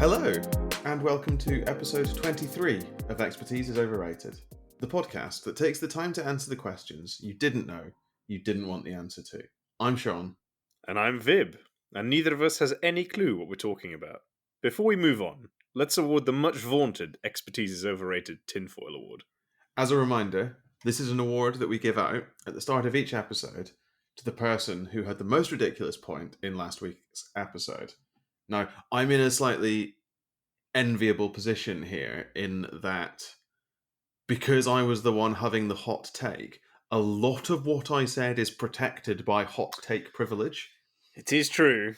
Hello, and welcome to episode 23 of Expertise is Overrated, the podcast that takes the time to answer the questions you didn't know you didn't want the answer to. I'm Sean. And I'm Vib, and neither of us has any clue what we're talking about. Before we move on, let's award the much vaunted Expertise is Overrated Tinfoil Award. As a reminder, this is an award that we give out at the start of each episode to the person who had the most ridiculous point in last week's episode. Now, I'm in a slightly enviable position here in that because I was the one having the hot take, a lot of what I said is protected by hot take privilege. It is true.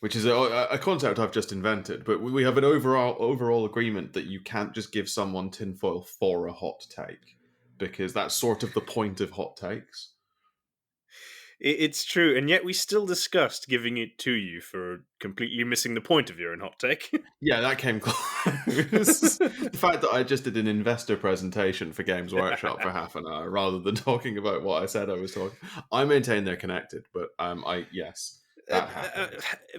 Which is a concept I've just invented, but we have an overall agreement that you can't just give someone tinfoil for a hot take, because that's sort of the point of hot takes. It's true, and yet we still discussed giving it to you for completely missing the point of your own hot take. Yeah, that came close. The fact that I just did an investor presentation for Games Workshop for half an hour rather than talking about what I said I was talking. I maintain they're connected, but yes.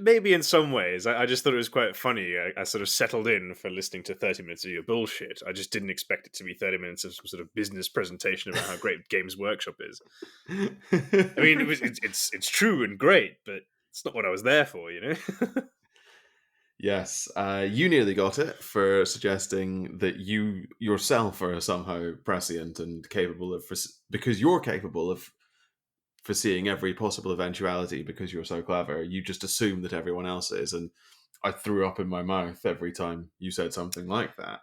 Maybe in some ways. I just thought it was quite funny. I sort of settled in for listening to 30 minutes of your bullshit. I just didn't expect it to be 30 minutes of some sort of business presentation about how great Games Workshop is. I mean, it's true and great, but it's not what I was there for, you know? Yes, you nearly got it for suggesting that you yourself are somehow prescient and capable of, because you're capable of foreseeing every possible eventuality because you're so clever, you just assume that everyone else is, and I threw up in my mouth every time you said something like that.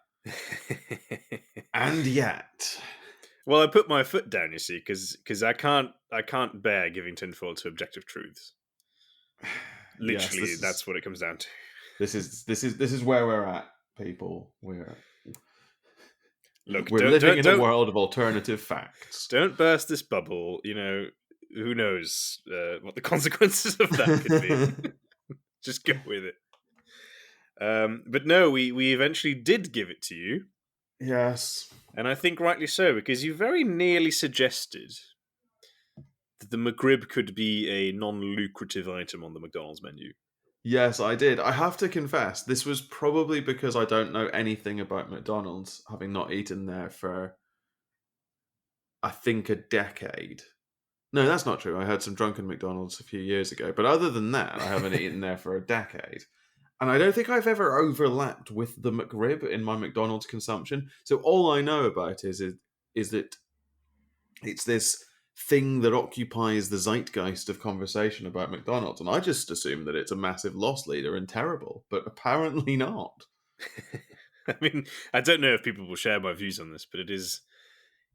And yet... Well, I put my foot down, you see, because I can't bear giving tinfoil to objective truths. Literally, yes, that's what it comes down to. This is where we're at, people. We're living in a world of alternative facts. Don't burst this bubble. You know, who knows what the consequences of that could be. Just go with it. But no, we eventually did give it to you. Yes. And I think rightly so, because you very nearly suggested that the McRib could be a non-lucrative item on the McDonald's menu. Yes, I did. I have to confess, this was probably because I don't know anything about McDonald's, having not eaten there for, I think, a decade. No, that's not true. I had some drunken McDonald's a few years ago. But other than that, I haven't eaten there for a decade. And I don't think I've ever overlapped with the McRib in my McDonald's consumption. So all I know about is that it's this thing that occupies the zeitgeist of conversation about McDonald's. And I just assume that it's a massive loss leader and terrible. But apparently not. I mean, I don't know if people will share my views on this, but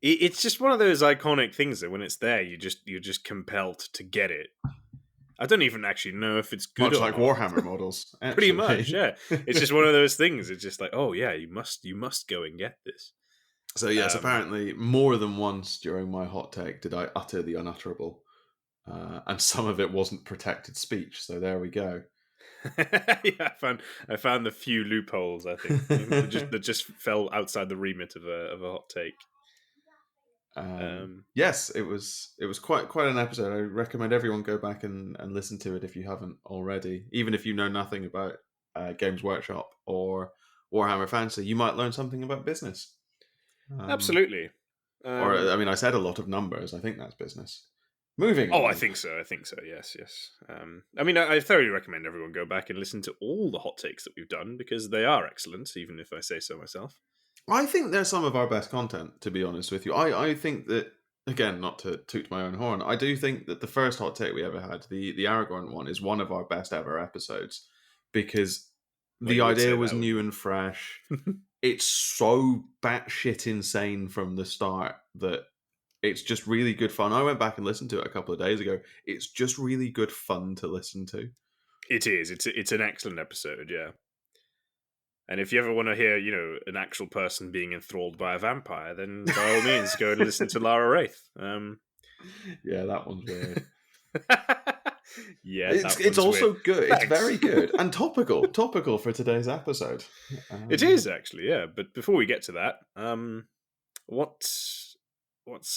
it's just one of those iconic things that when it's there, you're just compelled to get it. I don't even actually know if it's good. Much like Warhammer models. Pretty much, yeah. It's just one of those things. It's just like, oh yeah, you must go and get this. So yes, apparently more than once during my hot take did I utter the unutterable. And some of it wasn't protected speech, so there we go. Yeah, I found a few loopholes, I think, that just fell outside the remit of a hot take. Yes, it was quite an episode. I recommend everyone go back and listen to it if you haven't already. Even if you know nothing about Games Workshop or Warhammer Fantasy, you might learn something about business. Absolutely. Or, I mean, I said a lot of numbers. I think that's business. Moving on. I think so. Yes. I mean, I thoroughly recommend everyone go back and listen to all the hot takes that we've done, because they are excellent, even if I say so myself. I think they're some of our best content, to be honest with you. I think that, again, not to toot my own horn, I do think that the first hot take we ever had, the Aragorn one, is one of our best ever episodes, because the idea was new and fresh. It's so batshit insane from the start that it's just really good fun. I went back and listened to it a couple of days ago. It's just really good fun to listen to. It is. It's an excellent episode, yeah. And if you ever want to hear, an actual person being enthralled by a vampire, then by all means, go and listen to Lara Wraith. Yeah, that one's weird. Yeah, it's also weird. Good. Thanks. It's very good and topical for today's episode. It is actually, yeah. But before we get to that, what's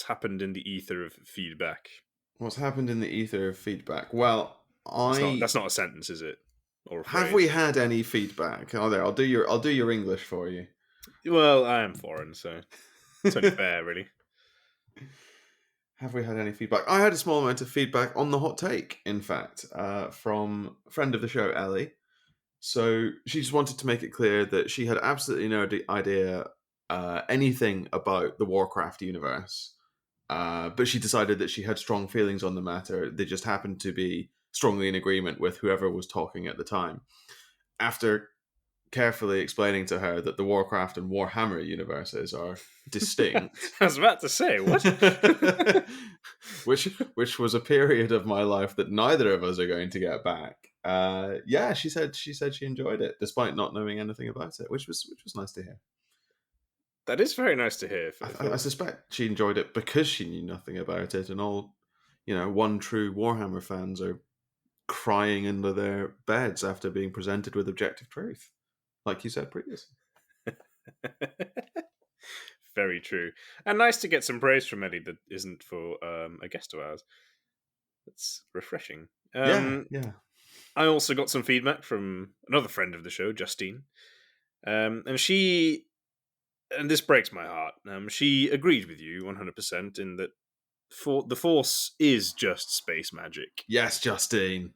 happened in the ether of feedback? What's happened in the ether of feedback? Well, That's not a sentence, is it? or a Have we phrase. had any feedback? Oh, there. I'll do your English for you. Well, I am foreign, so it's only fair, really. Have we had any feedback? I had a small amount of feedback on the hot take, in fact, from a friend of the show, Ellie. So she just wanted to make it clear that she had absolutely no idea anything about the Warcraft universe, but she decided that she had strong feelings on the matter. They just happened to be strongly in agreement with whoever was talking at the time. After carefully explaining to her that the Warcraft and Warhammer universes are I distinct, was about to say, what? which was a period of my life that neither of us are going to get back. Yeah, she said she enjoyed it despite not knowing anything about it, which was nice to hear. That is very nice to hear. I suspect she enjoyed it because she knew nothing about it, and all one true Warhammer fans are crying under their beds after being presented with objective truth, like you said previously. Very true. And nice to get some praise from Eddie that isn't for a guest of ours. That's refreshing. Yeah, yeah. I also got some feedback from another friend of the show, Justine. And this breaks my heart. She agreed with you 100% in that the Force is just space magic. Yes, Justine.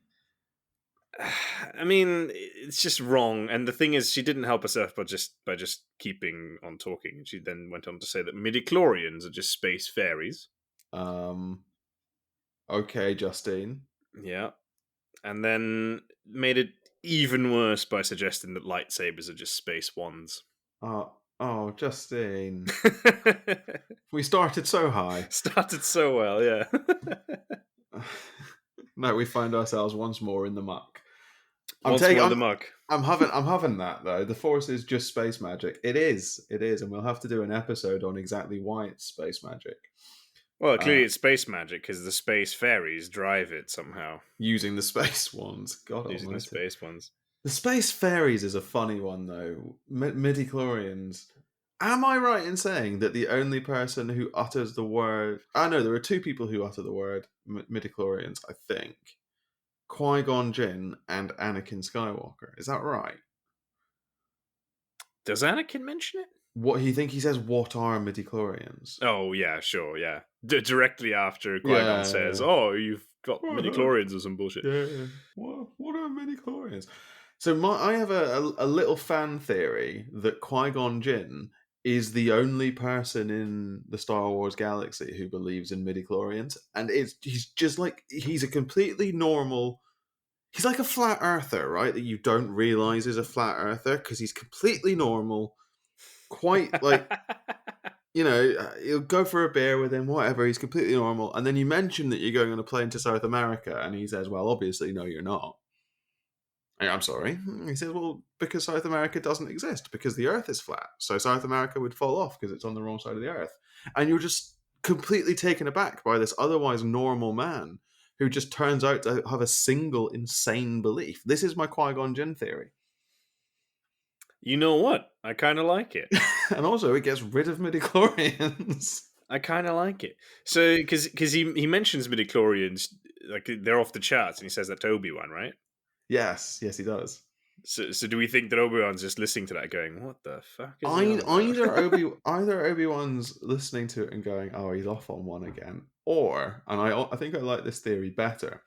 I mean, it's just wrong. And the thing is, she didn't help herself by just keeping on talking. She then went on to say that midichlorians are just space fairies. Um. Okay, Justine. Yeah. And then made it even worse by suggesting that lightsabers are just space wands. Oh, Justine. We started so high. Started so well, yeah. No, we find ourselves once more in the muck. Once more in the muck. I'm having that though. The Force is just space magic. It is, and we'll have to do an episode on exactly why it's space magic. Well, clearly it's space magic because the space fairies drive it somehow. Using the space ones. God Using the almighty. space ones. The space fairies is a funny one though. Midichlorians. Am I right in saying that the only person who utters the word... no, there are two people who utter the word midichlorians, I think. Qui-Gon Jinn and Anakin Skywalker. Is that right? Does Anakin mention it? What he says, what are midichlorians? Oh, yeah, sure, yeah. Directly after Qui-Gon says, Yeah. oh, you've got midichlorians or some bullshit. Yeah. What are midichlorians? So I have a little fan theory that Qui-Gon Jinn is the only person in the Star Wars galaxy who believes in midichlorians, and he's a completely normal... He's like a flat earther, right? That you don't realize is a flat earther because he's completely normal, quite like... you'll go for a beer with him, whatever, he's completely normal. And then you mention that you're going on a plane to South America, and he says, well, obviously, no, you're not. I'm sorry. He says, well, because South America doesn't exist, because the Earth is flat. So South America would fall off because it's on the wrong side of the Earth. And you're just completely taken aback by this otherwise normal man who just turns out to have a single insane belief. This is my Qui-Gon Jinn theory. You know what? I kind of like it. And also, it gets rid of midichlorians. I kind of like it. So, because he mentions midichlorians, like they're off the charts, and he says that to Obi-Wan, right? Yes, he does. So do we think that Obi-Wan's just listening to that going, what the fuck is he on about? Either Obi-Wan's listening to it and going, oh, he's off on one again, or, and I think I like this theory better,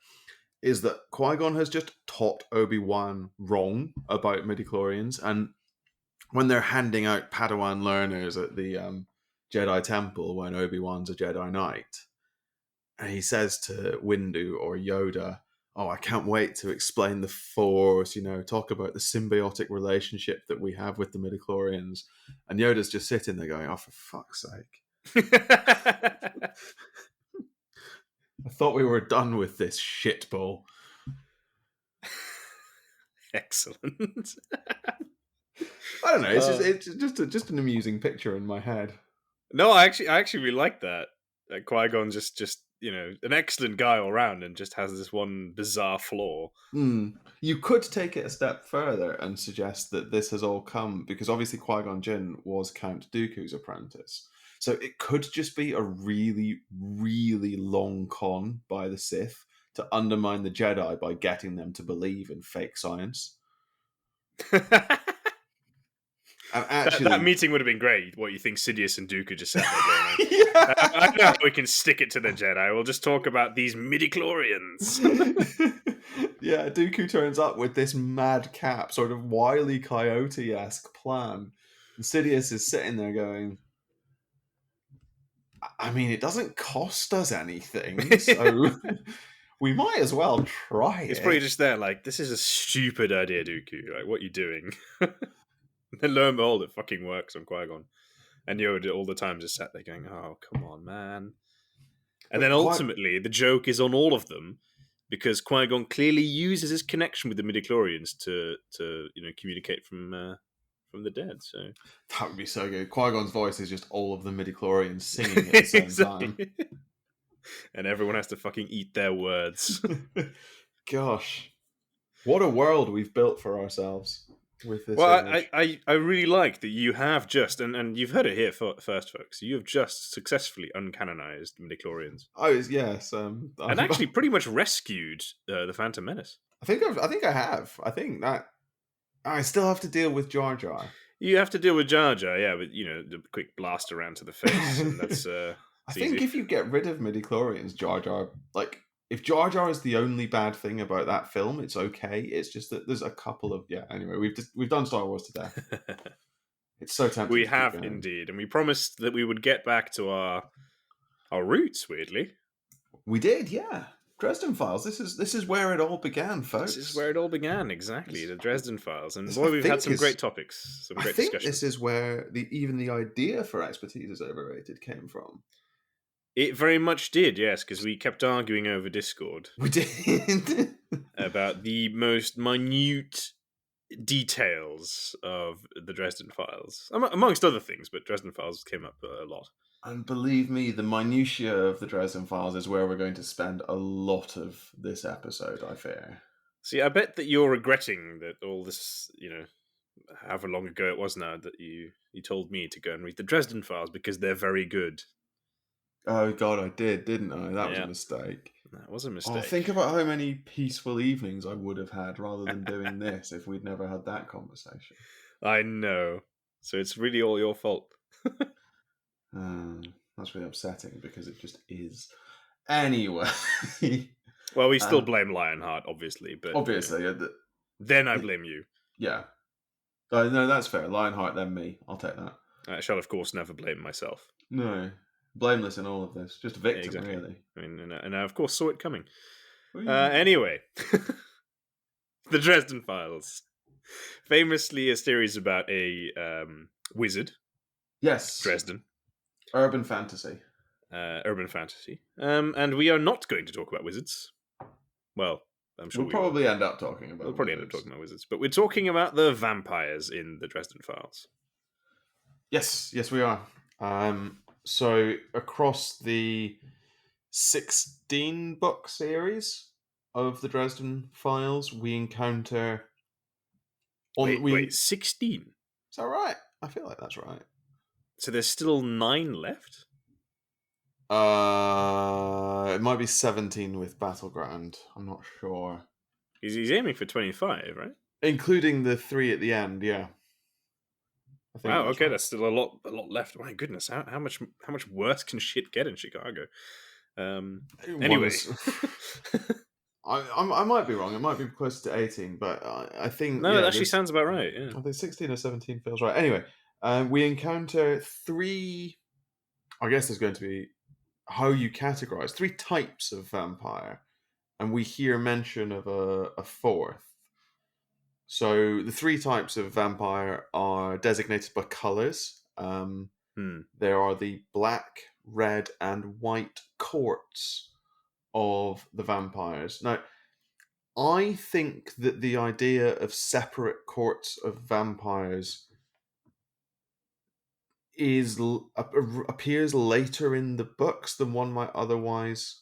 is that Qui-Gon has just taught Obi-Wan wrong about midichlorians, and when they're handing out Padawan learners at the Jedi Temple when Obi-Wan's a Jedi Knight, and he says to Windu or Yoda, oh, I can't wait to explain the Force, talk about the symbiotic relationship that we have with the midichlorians. And Yoda's just sitting there going, oh, for fuck's sake. I thought we were done with this shitball. Excellent. I don't know. It's just an amusing picture in my head. No, I actually really like that. Qui-Gon's just an excellent guy all around, and just has this one bizarre flaw. You could take it a step further and suggest that this has all come because obviously Qui-Gon Jinn was Count Dooku's apprentice. So it could just be a really, really long con by the Sith to undermine the Jedi by getting them to believe in fake science. And That actually, meeting would have been great. What you think Sidious and Dooku just sat there going, I yeah. know how we can stick it to the Jedi. We'll just talk about these midi-chlorians. Yeah, Dooku turns up with this madcap, sort of Wile E. Coyote-esque plan. And Sidious is sitting there going, I mean, it doesn't cost us anything, so we might as well try It's probably it. just there like, this is a stupid idea, Dooku. Like, what are you doing? Then lo and behold, it fucking works on Qui-Gon. And Yoda all the time just sat there going, oh, come on, man. And then But quite, ultimately, the joke is on all of them, because Qui-Gon clearly uses his connection with the midichlorians to communicate from the dead. So that would be so good. Qui-Gon's voice is just all of the midichlorians singing at the same time. And everyone has to fucking eat their words. Gosh, what a world we've built for ourselves with this Well, image. I really like that you have just, and you've heard it here first, folks, you have just successfully uncanonized midichlorians. Oh yes, And actually pretty much rescued the Phantom Menace. I think I have. I think that I still have to deal with Jar Jar. You have to deal with Jar Jar, yeah, with the quick blast around to the face, and that's I think easy. if you get rid of midichlorians, Jar Jar, like if Jar Jar is the only bad thing about that film, it's okay. It's just that there's a couple of Anyway, we've done Star Wars to death. It's so tempting. We to have keep going. indeed, and we promised that we would get back to our roots. Weirdly, We did, yeah. Dresden Files. This is where it all began, folks. this is where it all began. Exactly, the Dresden Files, and This, boy, I we've think, had some is- great topics, some I great think discussions. this is where even the idea for expertise is overrated came from. It very much did, yes, because we kept arguing over Discord We did. about the most minute details of the Dresden Files, amongst other things, but Dresden Files came up a lot. And believe me, the minutiae of the Dresden Files is where we're going to spend a lot of this episode, I fear. See, I bet that you're regretting that all this, however long ago it was now that you told me to go and read the Dresden Files because they're very good. Oh god, I did, didn't I? That was Yeah. a mistake. That was a mistake. Oh, think about how many peaceful evenings I would have had rather than doing this if we'd never had that conversation. I know. So it's really all your fault. That's really upsetting because it just is. Anyway. Well, we still blame Lionheart, obviously, but obviously. then I blame you. Yeah. No, that's fair. Lionheart, then me. I'll take that. I shall, of course, never blame myself. No. Blameless in all of this. Just a victim, Exactly. really. I mean, and I, of course, saw it coming. Anyway, the Dresden Files. Famously a series about a wizard. Yes. Dresden. Urban fantasy. Urban fantasy. And we are not going to talk about wizards. Well, I'm sure we'll probably end up talking about We'll probably end up talking about wizards. But we're talking about the vampires in the Dresden Files. Yes, we are. So across the 16 book series of the Dresden Files, we encounter. Wait, 16? Is that right? I feel like that's right. So there's still 9 left? It might be 17 with Battleground. I'm not sure. He's aiming for 25, right? Including the 3 at the end, yeah. Wow, okay, right. That's still a lot left. My goodness, how much worse can shit get in Chicago? Anyway, I might be wrong. It might be close to 18, but I think no, it actually sounds about right. Yeah, I think 16 or 17 feels right. Anyway, we encounter 3. I guess there's going to be how you categorize 3 types of vampire, and we hear mention of a 4th. So the 3 types of vampire are designated by colors. There are the black, red, and white courts of the vampires. Now, I think that the idea of separate courts of vampires appears later in the books than one might otherwise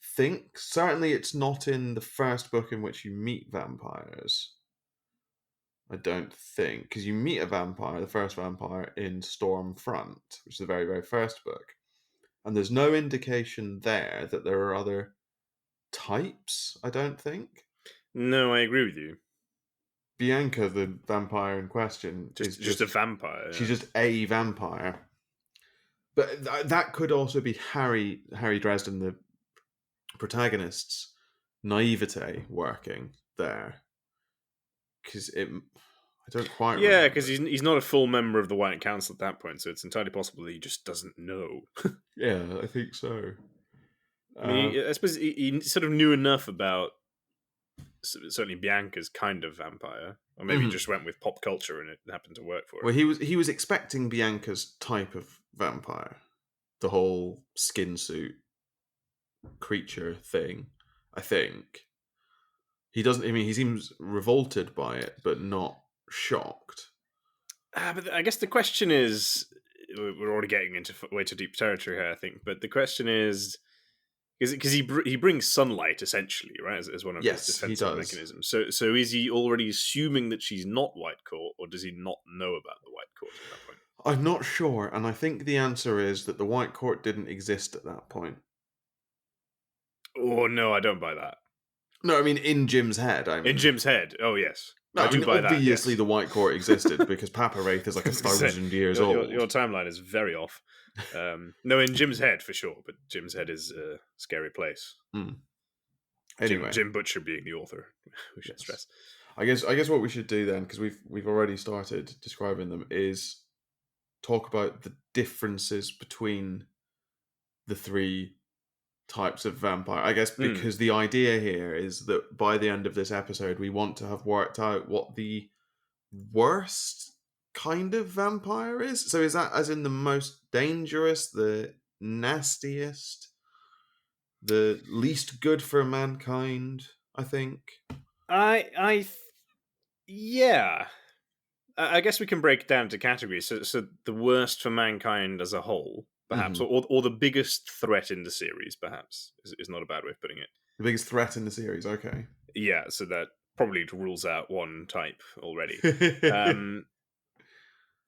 think. Certainly, it's not in the first book in which you meet vampires. I don't think, because you meet a vampire, the first vampire, in Stormfront, which is the very, very first book. And there's no indication there that there are other types, I don't think. No, I agree with you. Bianca, the vampire in question, is Just a vampire. she's Yeah. just a vampire. But that could also be Harry Dresden, the protagonist's naivete working there. Because I don't quite Yeah, because remember. he's not a full member of the White Council at that point, so it's entirely possible that he just doesn't know. Yeah, I think so. I mean, Um, I suppose he sort of knew enough about certainly Bianca's kind of vampire, or maybe he mhm. just went with pop culture and it happened to work for Well, him. he was expecting Bianca's type of vampire, the whole skin suit creature thing. I think he doesn't. I mean, he seems revolted by it, but not shocked. But I guess the question is, we're already getting into way too deep territory here, I think. But the question is, because he brings sunlight essentially, right, as one of his Yes, he defensive does. mechanisms. So is he already assuming that she's not White Court, or does he not know about the White Court at that point? I'm not sure, and I think the answer is that the White Court didn't exist at that point. Oh no, I don't buy that. No, I mean in Jim's head. I In mean, Jim's head, oh yes, no, I I do mean buy that. obviously Yes, the White Court existed because Papa Wraith is like I a was gonna say, 1,000 years your old. timeline is very off. No, in Jim's head for sure, but Jim's head is a scary place. Hmm. Jim Anyway, Jim Butcher being the author, we should yes. stress. I guess what we should do then, because we've already started describing them, is talk about the differences between the three types of vampire. I guess Hmm. because the idea here is that by the end of this episode, we want to have worked out what the worst kind of vampire is. So is that as in the most dangerous, the nastiest, the least good for mankind? I think. I yeah. I guess we can break it down into categories. So the worst for mankind as a whole, perhaps, Hmm. or the biggest threat in the series, perhaps, is not a bad way of putting it. The biggest threat in the series. Okay. Yeah, so that probably rules out one type already. Um,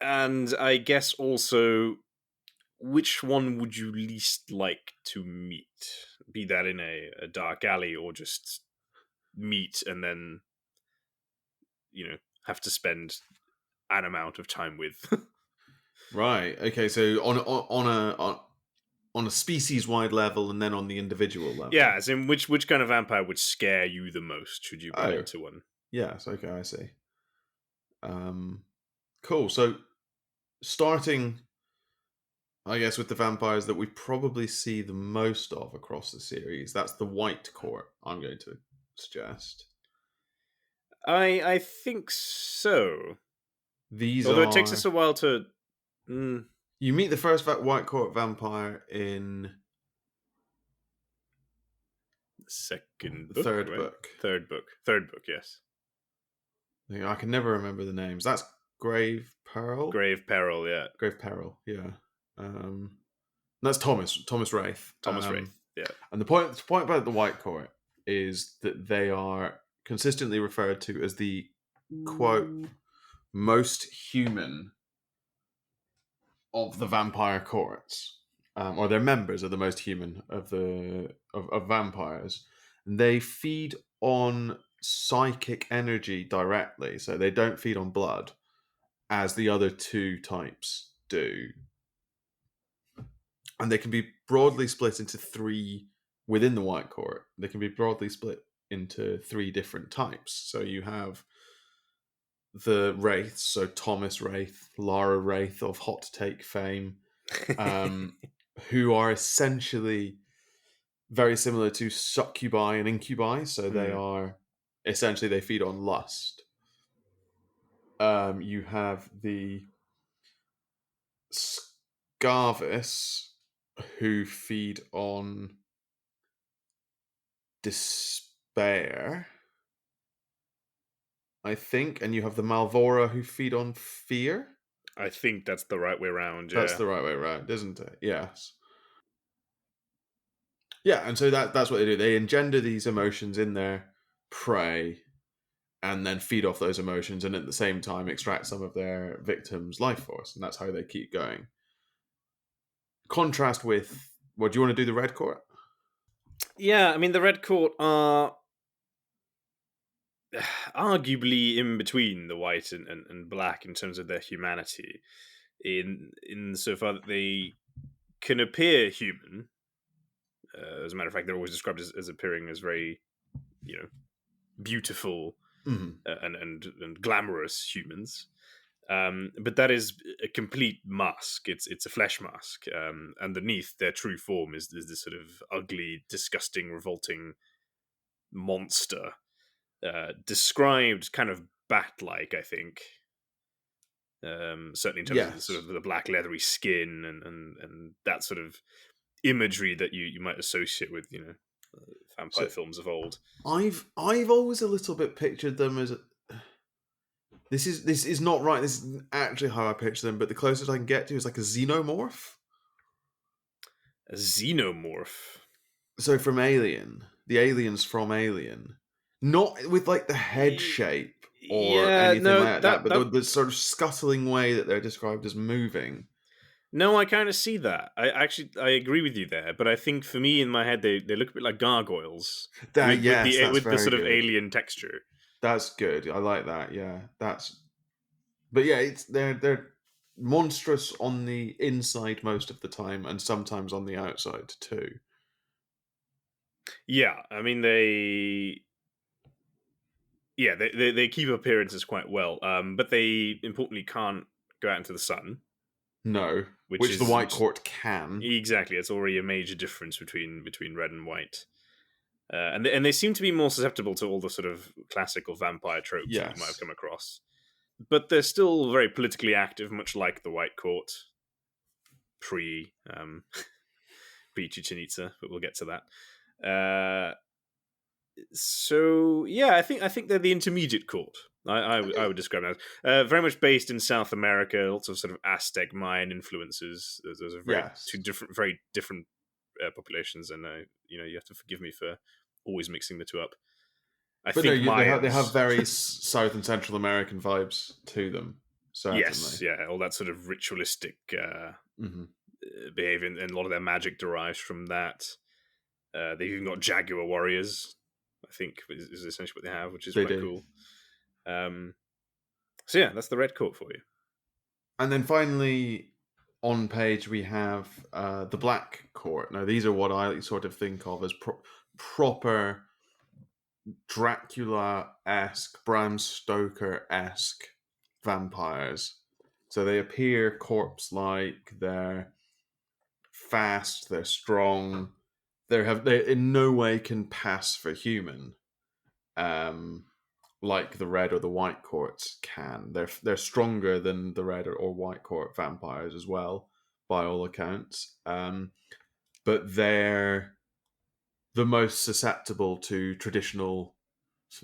and I guess also, which one would you least like to meet? Be that in a dark alley or just meet and then, have to spend an amount of time with. Right. Okay. So on a species wide level, and then on the individual Yeah, level. as in which kind of vampire would scare you the most should you run Oh, into one? yes. Okay, I see. Um, cool. So starting, I guess, with the vampires that we probably see the most of across the series, that's the White Court. I'm going to suggest I think so. these Although it takes us are. a while to. Mm, You meet the first White Court vampire in second the book, third right? book. Third book, yes. I can never remember the names. That's Grave Pearl. Grave Peril, yeah. Grave Peril. Yeah. That's Thomas Wraith. Thomas Wraith, yeah. And the point about the White Court is that they are consistently referred to as the quote most human of the vampire courts, or their members are the most human of vampires. And they feed on psychic energy directly, so they don't feed on blood, as the other two types do. And they can be broadly split into three within the White Court. They can be broadly split into three different types. So you have the Wraiths, so Thomas Wraith, Lara Wraith of Hot Take fame, um, who are essentially very similar to succubi and incubi. So they Hmm. are essentially they feed on lust. You have the Scarvis, who feed on despair, I think, and you have the Malvora who feed on fear. I think that's the right way around, That's yeah. the right way around, isn't it? Yes. Yeah, and so that's what they do. They engender these emotions in their prey and then feed off those emotions and at the same time extract some of their victims' life force. And that's how they keep going. Contrast with, what do you want to do the Red Court? Yeah, I mean the Red Court are arguably in between the white and black in terms of their humanity. In so far that they can appear human. As a matter of fact, they're always described as appearing as very, you know, beautiful Mhm. and glamorous humans. But that is a complete mask. It's a flesh mask. Underneath their true form is this sort of ugly, disgusting, revolting monster. Described kind of bat-like, I think. Certainly in terms of the sort Yes. of the black leathery skin and that sort of imagery that you might associate with vampire So films of old. I've always a little bit pictured them as this is not right. This isn't actually how I picture them, but the closest I can get to is like a xenomorph. A xenomorph. So from Alien, the aliens from Alien, not with like the head Y- shape or Yeah, anything no, like that, but the sort of scuttling way that they're described as moving. no, I kind of see that. I agree with you there, but I think for me in my head they look a bit like gargoyles That yes, that's with the very sort of good. alien texture. That's good. I like that. Yeah, that's. But yeah, it's they're monstrous on the inside most of the time, and sometimes on the outside too. Yeah, I mean they keep appearances quite well, but they importantly can't go out into the sun, No, which which the is White which Court can. exactly it's already a major difference between red and white. And they seem to be more susceptible to all the sort of classical vampire tropes that you might have Yes, come across. But they're still very politically active, much like the White Court pre pre Chichen Itza. But we'll get to that. So yeah, I think they're the intermediate court. I okay, would describe them as very much based in South America. Lots of sort of Aztec Mayan influences. Those are two yes, different, very different populations, and you have to forgive me for always mixing the two up. I but no, think they have Mayans. very South and Central American vibes to them. Yes, Certainly. yeah, all that sort of ritualistic Hmm. behavior, and a lot of their magic derives from that. They've even got jaguar warriors. I think is essentially what they have, which is They quite do. cool. Um, so yeah, that's the red court for you. And then finally, on page we have the Black Court. Now, these are what I sort of think of as proper Dracula esque, Bram Stoker esque vampires. So they appear corpse like, they're fast, they're strong, they in no way can pass for human. Um, like the red or the white courts can. They're stronger than the red or white court vampires as well, by all accounts. But they're the most susceptible to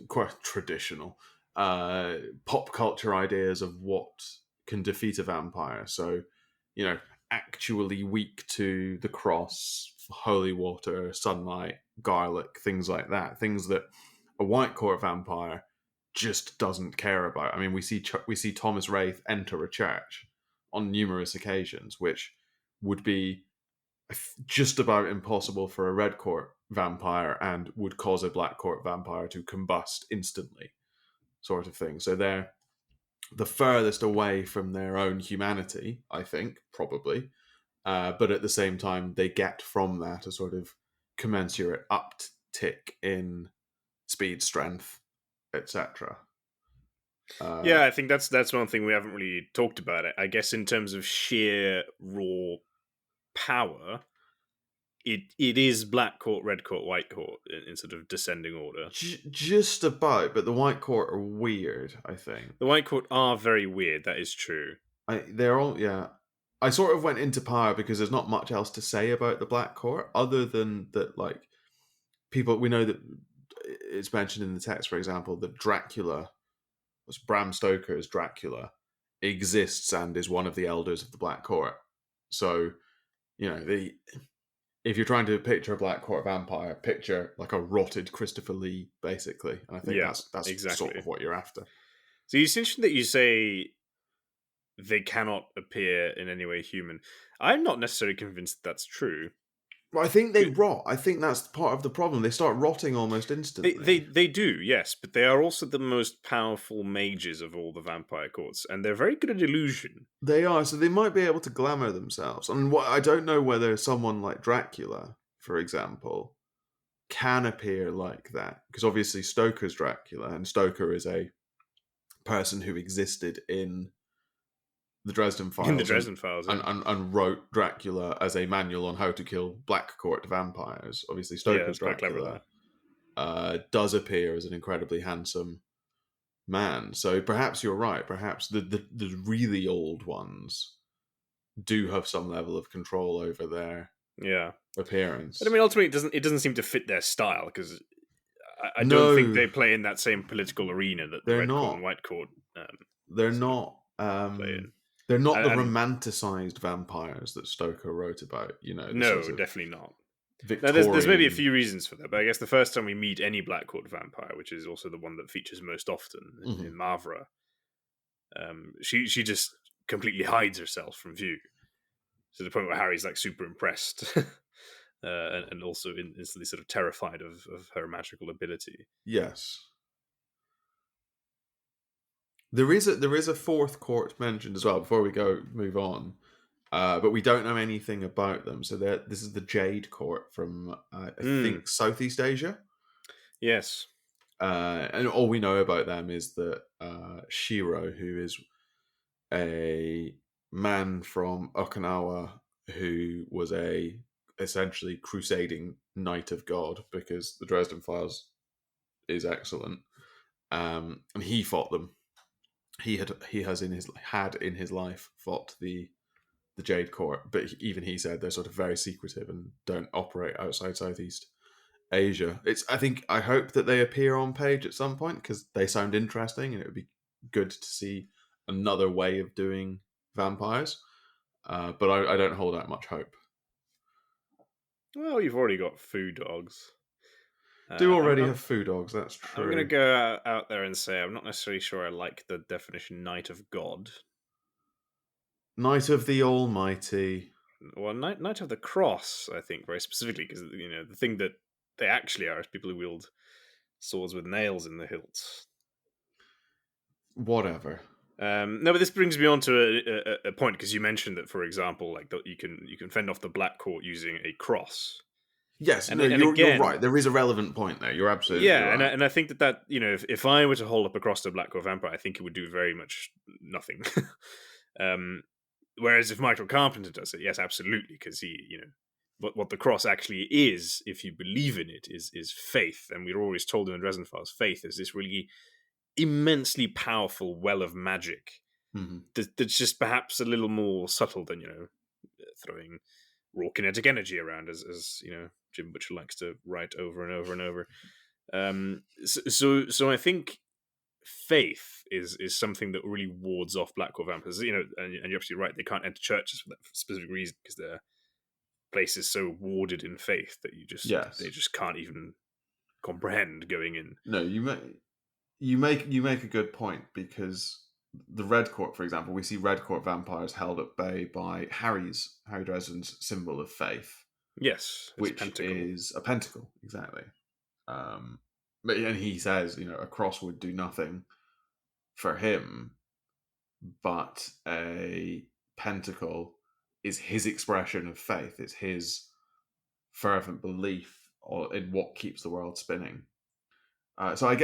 quite traditional uh, pop culture ideas of what can defeat a vampire. So, you know, actually weak to the cross, holy water, sunlight, garlic, things like that. Things that a white court vampire just doesn't care about. I mean, we see Thomas Wraith enter a church on numerous occasions, which would be just about impossible for a red court vampire and would cause a black court vampire to combust instantly, sort of thing. So they're the furthest away from their own humanity, I think, probably. But at the same time, they get from that a sort of commensurate uptick in speed, strength, etc. Uh, Yeah, I think that's one thing we haven't really talked about. It, I guess, in terms of sheer raw power, it is black court, red court, white court in sort of descending order. just about, but the White Court are weird, I The think. white court are very weird. That is true. They're all, yeah. I sort of went into power because there's not much else to say about the Black Court other than that, like people we know that it's mentioned in the text, for example, that Dracula, was Bram Stoker's Dracula, exists and is one of the elders of the Black Court. So the if you're trying to picture a Black Court vampire, picture like a rotted Christopher Lee, basically. And I think Yeah, that's sort exactly. of what you're after. So it's interesting that you say they cannot appear in any way human. I'm not necessarily convinced that's true. Well, I think they rot. I think that's part of the problem. They start rotting almost instantly. They do, yes, but they are also the most powerful mages of all the vampire courts, and they're very good at illusion. They are, so they might be able to glamour themselves. And what I don't know whether someone like Dracula, for example, can appear like that, because obviously Stoker's Dracula, and Stoker is a person who existed in the Dresden In the Files Dresden Files, yeah. and wrote Dracula as a manual on how to kill Black Court vampires. Obviously, Yeah, Stoker's it's quite clever, Dracula that. does appear as an incredibly handsome man. So perhaps you're right. Perhaps the really old ones do have some level of control over their Yeah. But I appearance. mean, ultimately, it doesn't seem to fit their style, because I don't think No, they play in that same political arena that the they're Red Court and not. White Court They're sort of not. play in. They're not the And romanticized vampires that Stoker wrote about. You know, the sort no, of definitely not. Now, there's maybe a Victorian. few reasons for that, but I guess the first time we meet any Black Court vampire, which is also the one that features most often in Mhm. Mavra, she just completely hides herself from view, to the point where Harry's like super impressed, and also instantly sort of terrified of her magical ability. Yes, there is a fourth court mentioned as well. Before we go move on, but we don't know anything about them. So this is the Jade Court from I Hmm. think Southeast Asia. Yes. And all we know about them is that Shiro, who is a man from Okinawa who was a essentially crusading knight of God, because the Dresden Files is excellent, and he fought them. He has in his life fought the Jade Court, but even he said they're sort of very secretive and don't operate outside Southeast Asia. I hope that they appear on page at some point, because they sound interesting, and it would be good to see another way of doing vampires. But I don't hold out much hope. Well, you've already got food dogs. Do I'm, already I'm have food dogs. That's I'm going to true. go out there and say I'm not necessarily sure I like the definition Knight of God. Knight of the Almighty. Well, Knight of the Cross, I think, very specifically, because the thing that they actually are is people who wield swords with nails in the hilts. Whatever. No, but this brings me on to a point, because you mentioned that, for example, like that you can fend off the Black Court using a cross, Yes, and no, and you're right. again, There is a relevant point there. You're absolutely yeah, right. and I think that if I were to hold up a cross to a Black Court vampire, I think it would do very much nothing. um, Whereas if Michael Carpenter does it, yes, absolutely, because what the cross actually is, if you believe in it, is faith, and we're always told in the Dresden Files, faith is this really immensely powerful well of magic Mhm. that's just perhaps a little more subtle than throwing raw kinetic energy around, as Jim Butcher likes to write over and over and over. So I think faith is something that really wards off Black Court vampires. And you're absolutely right; they can't enter churches for that specific reason, because their place is so warded in faith that they Yes. just can't even comprehend going in. No, you make a good point, because the Red Court, for example, we see Red Court vampires held at bay by Harry Dresden's symbol of faith, Yes, it's which pentacle. is a pentacle, exactly. Um, and he says, a cross would do nothing for him, but a pentacle is his expression of faith. It's his fervent belief in what keeps the world spinning. So I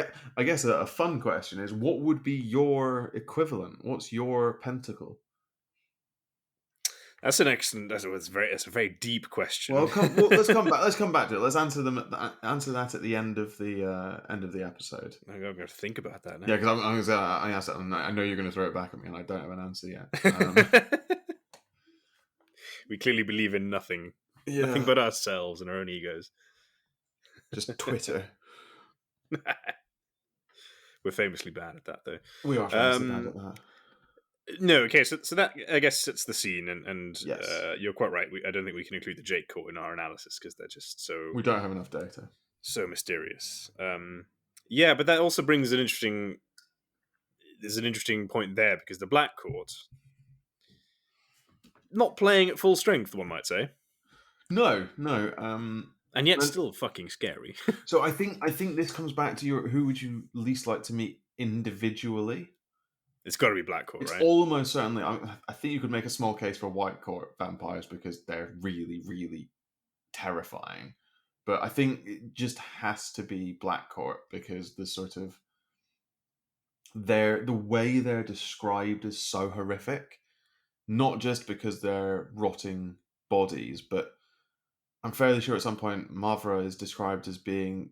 guess a fun question is, what would be your equivalent? What's your pentacle? That's an excellent. That's a very deep Well, question. let's come back. Let's come back to it. Let's answer them. Answer that at the end of the episode. I'm going to think about that Yeah, now. because I asked that, and I know you're going to throw it back at me, and I don't have an answer yet. We clearly believe in nothing Yeah, but ourselves and our own egos. just Twitter. We're famously bad at that, though. We are famously bad at Um, that. no, okay, so that I guess sets the scene, and Yes, you're quite right. I don't think we can include the Jake Court in our analysis, because they're just we don't have enough data. so mysterious. Yeah, but that also brings there's an interesting point there, because the Black Court not playing at full strength, one might say. No, no. and yet And still fucking scary. so I think this comes back to your who would you least like to meet individually? It's got to be Black Court, It's right? almost certainly. I think you could make a small case for White Court vampires because they're really, really terrifying. But I think it just has to be Black Court because the sort of the way they're described is so horrific. Not just because they're rotting bodies, but I'm fairly sure at some point Mavra is described as being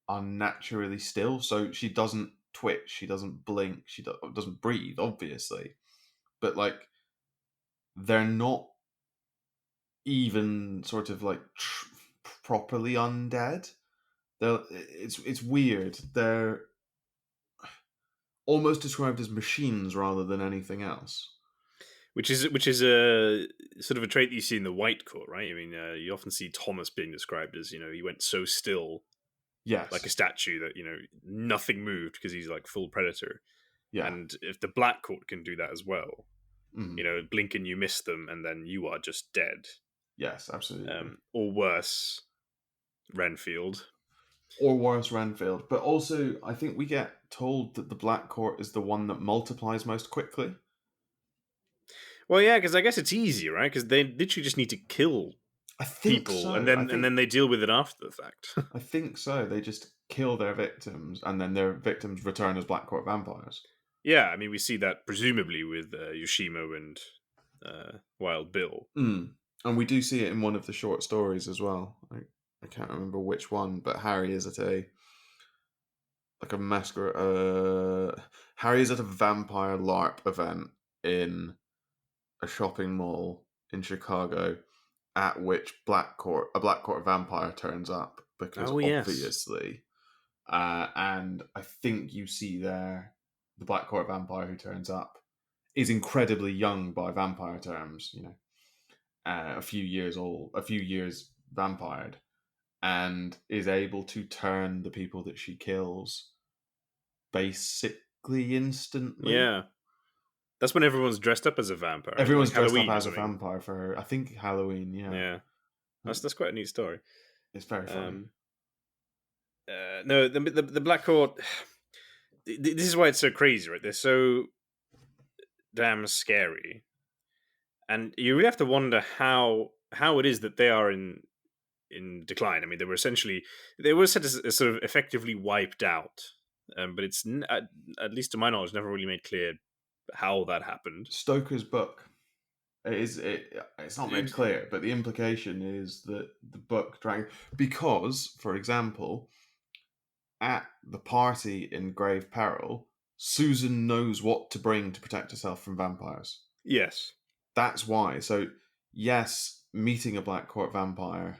unnaturally still. So she doesn't twitch, she doesn't blink, she doesn't breathe, obviously. But like they're not even sort of like properly undead. It's weird. They're almost described as machines rather than anything else. Which is a sort of a trait that you see in the White Court, right? I mean, you often see Thomas being described as, he went so still, like a Yes. statue, that nothing moved because he's like full predator. Yeah. And if the Black Court can do that as well, Mm. blink and you miss them, and then you are just dead. Yes, absolutely. Or worse, Renfield. Or worse, Renfield. But also, I think we get told that the Black Court is the one that multiplies most quickly. Well, yeah, because I guess it's easy, right? Because they literally just need to kill I think people, and so. then they deal with it after the fact. I think so. They just kill their victims, and then their victims return as Black Court vampires. Yeah, I mean, we see that presumably with Yoshimo and Wild Bill. Mm. And we do see it in one of the short stories as well. I can't remember which one, but Harry is at a masquerade. Harry is at a vampire LARP event in a shopping mall in Chicago, at which a Black Court vampire turns up because Oh, yes. obviously, and I think you see there the Black Court vampire who turns up is incredibly young by vampire terms. A few years old, a few years vampired, and is able to turn the people that she kills basically instantly. Yeah. That's when everyone's dressed up as a vampire. Everyone's Like dressed up Halloween or as a something. vampire for, I think, Halloween. Yeah, Yeah. That's quite a neat story. it's very funny. No, the Black Court. This is why it's so crazy, right? They're so damn scary, and you really have to wonder how it is that they are in decline. I mean, they were set as sort of effectively wiped out, but it's at least to my knowledge never really made clear how that happened. Stoker's book. It's not made clear, but the implication is that the book drank because, for example, at the party in Grave Peril, Susan knows what to bring to protect herself from vampires. Yes. That's why. So, yes, meeting a Black Court vampire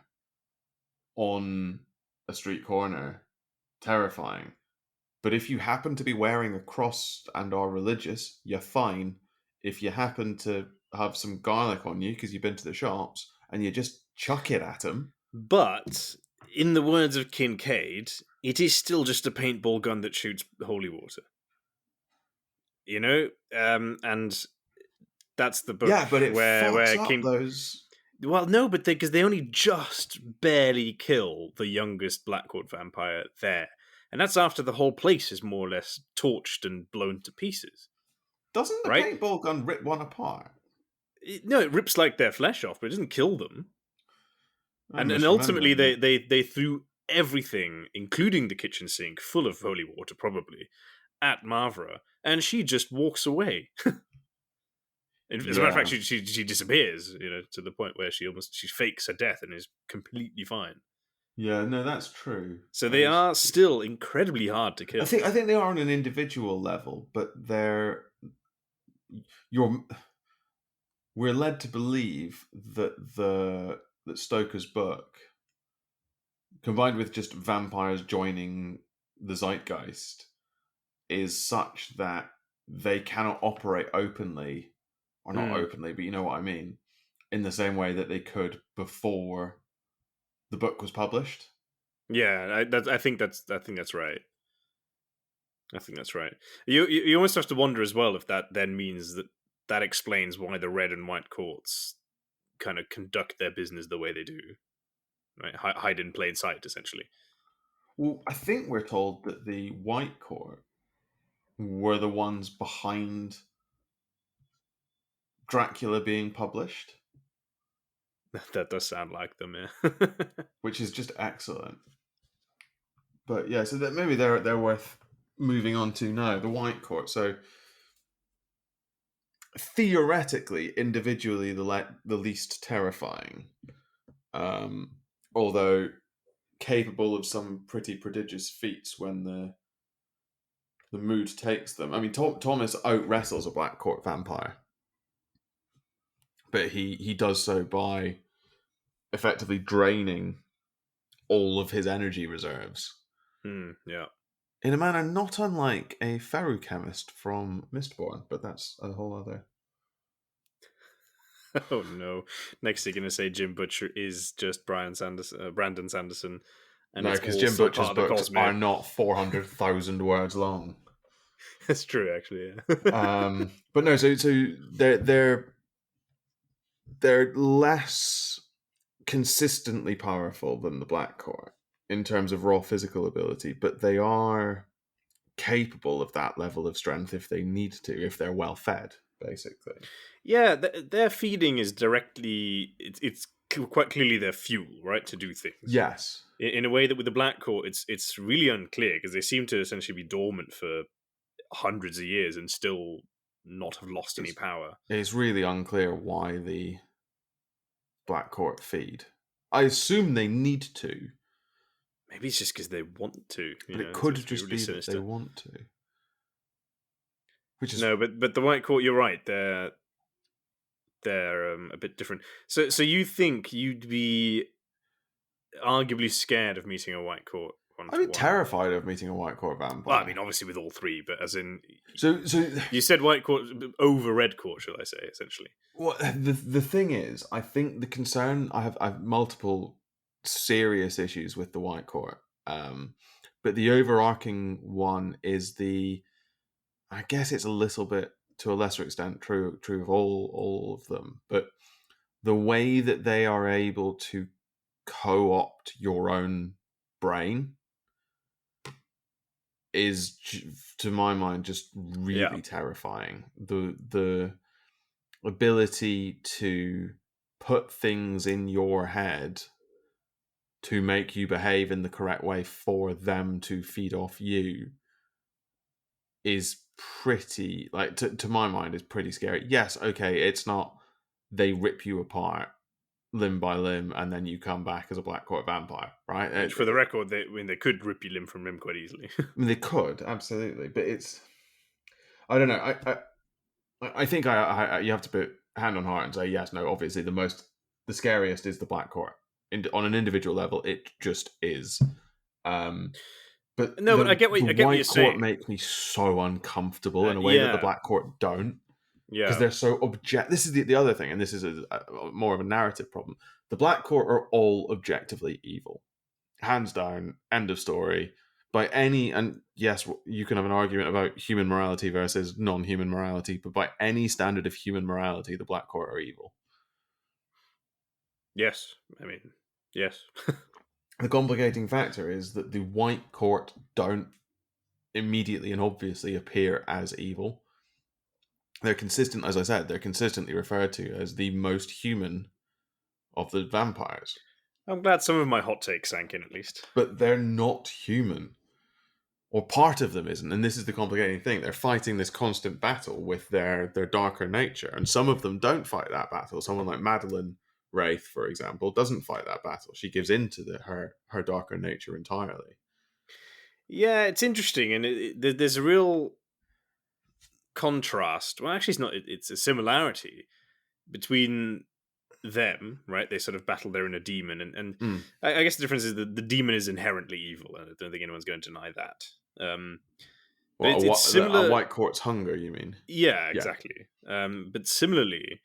on a street corner, terrifying. But if you happen to be wearing a cross and are religious, you're fine. If you happen to have some garlic on you because you've been to the shops and you just chuck it at them. But in the words of Kincaid, it is still just a paintball gun that shoots holy water. And that's the book. Yeah, but it where fucks up King. those. Well, no, but because they only just barely kill the youngest Black Court vampire there, and that's after the whole place is more or less torched and blown to pieces. Doesn't the right? paintball gun rip one apart? No, it rips like their flesh off, but it doesn't kill them. I'm And ultimately, misremembering they threw everything, including the kitchen sink, full of holy water, probably, at Mavra, and she just walks away. As a matter of fact, she disappears, to the point where she fakes her death and is completely fine. Yeah, no, that's true. So they are still incredibly hard to kill. I think they are on an individual level, but we're led to believe that Stoker's book, combined with just vampires joining the zeitgeist, is such that they cannot operate openly, or not openly, but you know what I mean, in the same way that they could before the book was published. Yeah, I think that's right. I think that's right. You almost have to wonder as well if that then means that explains why the red and white courts kind of conduct their business the way they do, right? Hide in plain sight, essentially. Well, I think we're told that the White Court were the ones behind Dracula being published, That does sound like them, yeah. which is just excellent. But yeah, so that maybe they're worth moving on to now. The White Court. So theoretically, individually, the least terrifying, although capable of some pretty prodigious feats when the mood takes them. I mean, Thomas out wrestles a Black Court vampire, but he does so by effectively draining all of his energy reserves Yeah. in a manner not unlike a ferrochemist from Mistborn, but that's a whole other. Oh no! Next, you're gonna say Jim Butcher is just Brandon Sanderson, and No, it's because Jim also Butcher's part of the books are cosmere. not 400,000 words long. That's true, actually. Yeah. But no, so they're less consistently powerful than the Black Court in terms of raw physical ability, but they are capable of that level of strength if they need to, if they're well fed, basically. Yeah, their feeding is directly. It's quite clearly their fuel, right, to do things. Yes. In a way that with the Black Court, it's really unclear because they seem to essentially be dormant for hundreds of years and still not have lost any It's, power. it's really unclear why the Black Court feed. I assume they need to, Maybe it's just because they want to. but it To could be just really be that they sinister. want to. Which is No, but the White Court, you're right. They're a bit different. So you think you'd be arguably scared of meeting a White Court one I'd to be one? terrified of meeting a White Court Well, I vampire. mean, obviously with all three, but as in So you said White Court over Red Court, shall I say? Essentially, what the thing is, I think the concern I have multiple serious issues with the White Court, but the overarching one is I guess it's a little bit to a lesser extent true of all of them, but the way that they are able to co-opt your own brain is, to my mind, just yeah. really terrifying. The ability to put things in your head to make you behave in the correct way for them to feed off you is pretty, like, to my mind, is pretty scary. Yes, okay, it's not they rip you apart limb by limb and then you come back as a Black Court vampire, right? Which, for the record, they could rip you limb from limb quite easily. I mean, they could absolutely, but it's, I don't know. I think you have to put hand on heart and say yes, no. Obviously, the scariest is the Black Court. On an individual level, it just is. Um, but No, but the I get what you're White Court saying. makes me so uncomfortable in a way that the Yeah, Black Court don't, because yeah, they're so object. This is the other thing, and this is more of a narrative problem. The Black Court are all objectively evil, hands down. End of story. By any, and yes, you can have an argument about human morality versus non-human morality, but by any standard of human morality, the Black Court are evil. yes. I mean, yes. The complicating factor is that the White Court don't immediately and obviously appear as evil. They're consistent, as I said, they're consistently referred to as the most human of the vampires. I'm glad some of my hot takes sank in at least. But they're not human. Or part of them isn't, and this is the complicating thing. They're fighting this constant battle with their darker nature, and some of them don't fight that battle. Someone like Madeline Wraith, for example, doesn't fight that battle. She gives in to her darker nature entirely. Yeah, it's interesting, and there's a real contrast. Well, actually, it's not. It's a similarity between them, right? They sort of battle their inner demon, and Mm. I guess the difference is that the demon is inherently evil, and I don't think anyone's going to deny that. But What it's a similar. White Court's hunger? You mean? Yeah, Yeah. exactly. But similarly,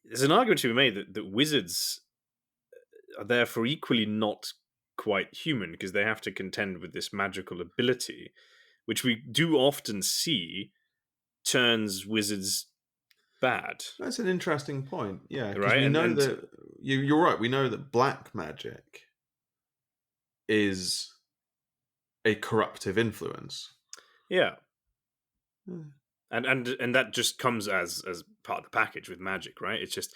there's an argument to be made that wizards are therefore equally not quite human because they have to contend with this magical ability, which we do often see turns wizards bad, That's an interesting point. Yeah, because right? we know And that you're right. We know that black magic is a corruptive influence. yeah, Hmm. and that just comes as part of the package with magic, right? It's just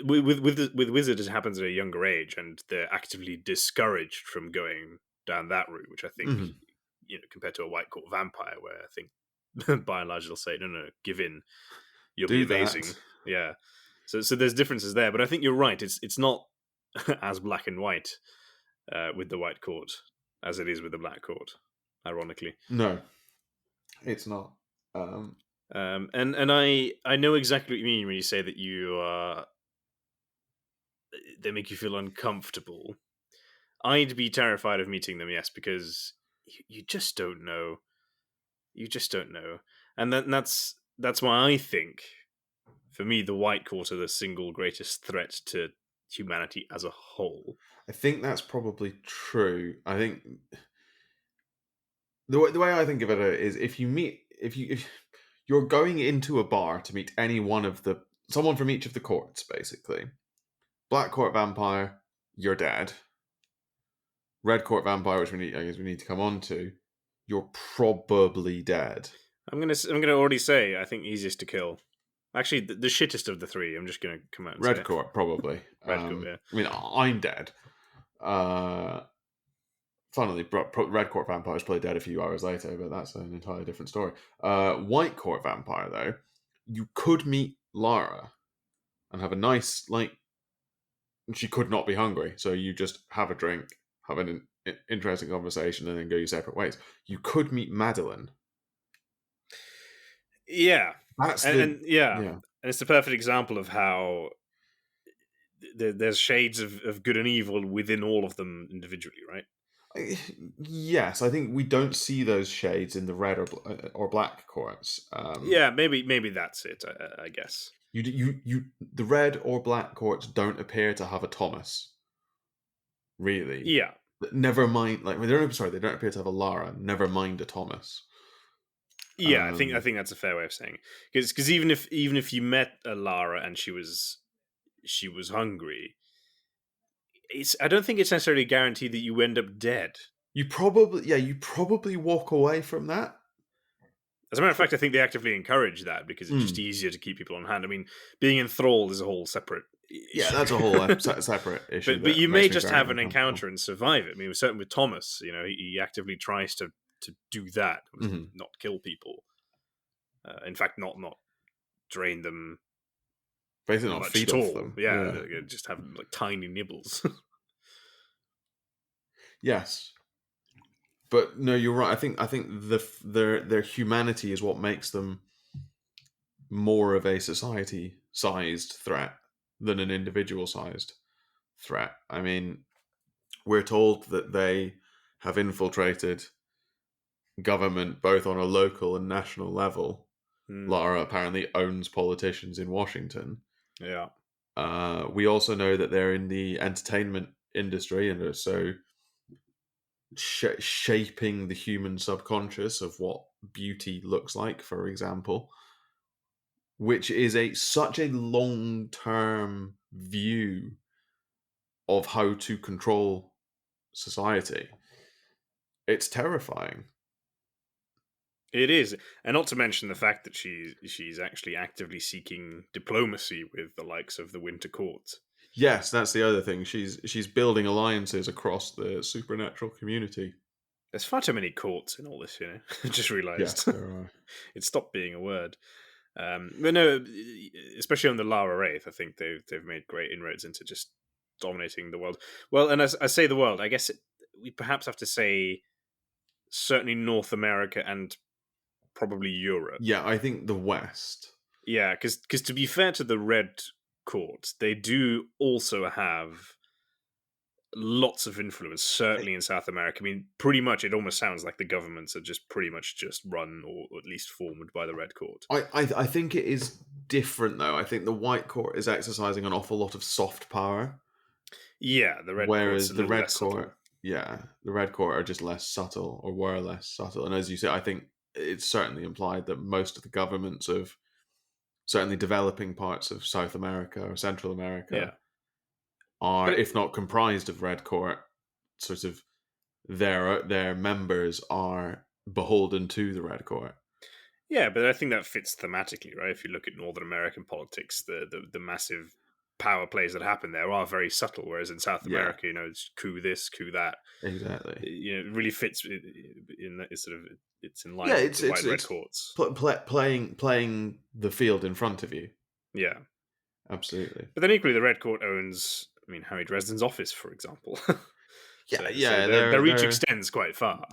with wizards, it happens at a younger age, and they're actively discouraged from going down that route, which I think, Mhm. compared to a white court vampire, where I think by and large they'll say, no, no, give in, you'll be Do that. amazing. Yeah, so there's differences there, but I think you're right. It's not as black and white with the white court as it is with the black court, ironically. No, it's not. Um, And I know exactly what you mean when you say that they make you feel uncomfortable. I'd be terrified of meeting them, yes, because you just don't know. You just don't know, and that's why I think, for me, the White Court are the single greatest threat to humanity as a whole. I think that's probably true. I think the way I think of it is if you're going into a bar to meet any one of the someone from each of the courts, basically. Black Court Vampire, you're dead. Red Court Vampire, which I guess we need to come on to, you're probably dead. I'm gonna already say I think easiest to kill. Actually, the shittest of the three. I'm just gonna come out and say Red it. Court, probably. Red Court, yeah. I mean, I'm dead. Uh, Funnily, Red Court Vampire is probably dead a few hours later, but that's an entirely different story. White Court Vampire, though, you could meet Lara and have a nice, like, she could not be hungry, so you just have a drink, have an interesting conversation, and then go your separate ways. You could meet Madeline. Yeah, That's and yeah, yeah. and it's the perfect example of how there's shades of good and evil within all of them individually, right? Yes, I think we don't see those shades in the red or black courts. Yeah, maybe that's it. I guess. The red or black courts don't appear to have a Thomas, really. Yeah, Never mind, like they don't appear to have a Lara. Never mind a Thomas. yeah. I Um, think that's a fair way of saying it. Because even if you met a Lara and she was hungry, I don't think it's necessarily guaranteed that you end up dead. you probably walk away from that. As a matter of fact, I think they actively encourage that because it's just Mm. easier to keep people on hand. I mean, being enthralled is a whole separate Yeah, issue. that's a whole separate issue But that you may makes me just very have an uncomfortable. encounter and survive it. I mean, certainly with Thomas, he actively tries to do that, obviously Hmm. not kill people. In fact, not drain them Basically, not much feed at off all. them. Yeah, Yeah. just have like tiny nibbles. Yes. But no, you're right. I think their humanity is what makes them more of a society sized threat than an individual sized threat. I mean, we're told that they have infiltrated government both on a local and national level. Hmm, Lara apparently owns politicians in Washington. yeah. We also know that they're in the entertainment industry and are so shaping the human subconscious of what beauty looks like, for example, which is a such a long term view of how to control society. It's terrifying. It is, and not to mention the fact that she's actually actively seeking diplomacy with the likes of the Winter Court. Yes, that's the other thing. She's building alliances across the supernatural community. There's far too many courts in all this, I just realised. Yes, there are. It stopped being a word. But no, especially on the Lara Wraith, I think they've made great inroads into just dominating the world. Well, and as I say the world, I guess we perhaps have to say certainly North America and probably Europe. Yeah, I think the West. Yeah, because to be fair to the Red Court, they do also have lots of influence, certainly in South America. I mean, pretty much it almost sounds like the governments are just pretty much just run or at least formed by the Red Court. I think it is different though. I think the White Court is exercising an awful lot of soft power, Yeah, the Red Court's whereas a the little Red less subtle. Court, yeah, the Red Court are just less subtle or were less subtle. And as you say, I think it's certainly implied that most of the governments of certainly developing parts of South America or Central Yeah, America are, but if not comprised of red court, sort of their members are beholden to the red court. yeah, but I think that fits thematically, right? If you look at Northern American politics, the massive power plays that happen there are very subtle, whereas in South Yeah, America, it's coup this, coup that. exactly. It really fits in that. It's sort of it's in Yeah, line with the white and red courts. playing the field in front of you. Yeah, Absolutely. but then equally, the red court owns, I mean, Harry Dresden's office, for example. Yeah, So yeah, their reach extends quite far.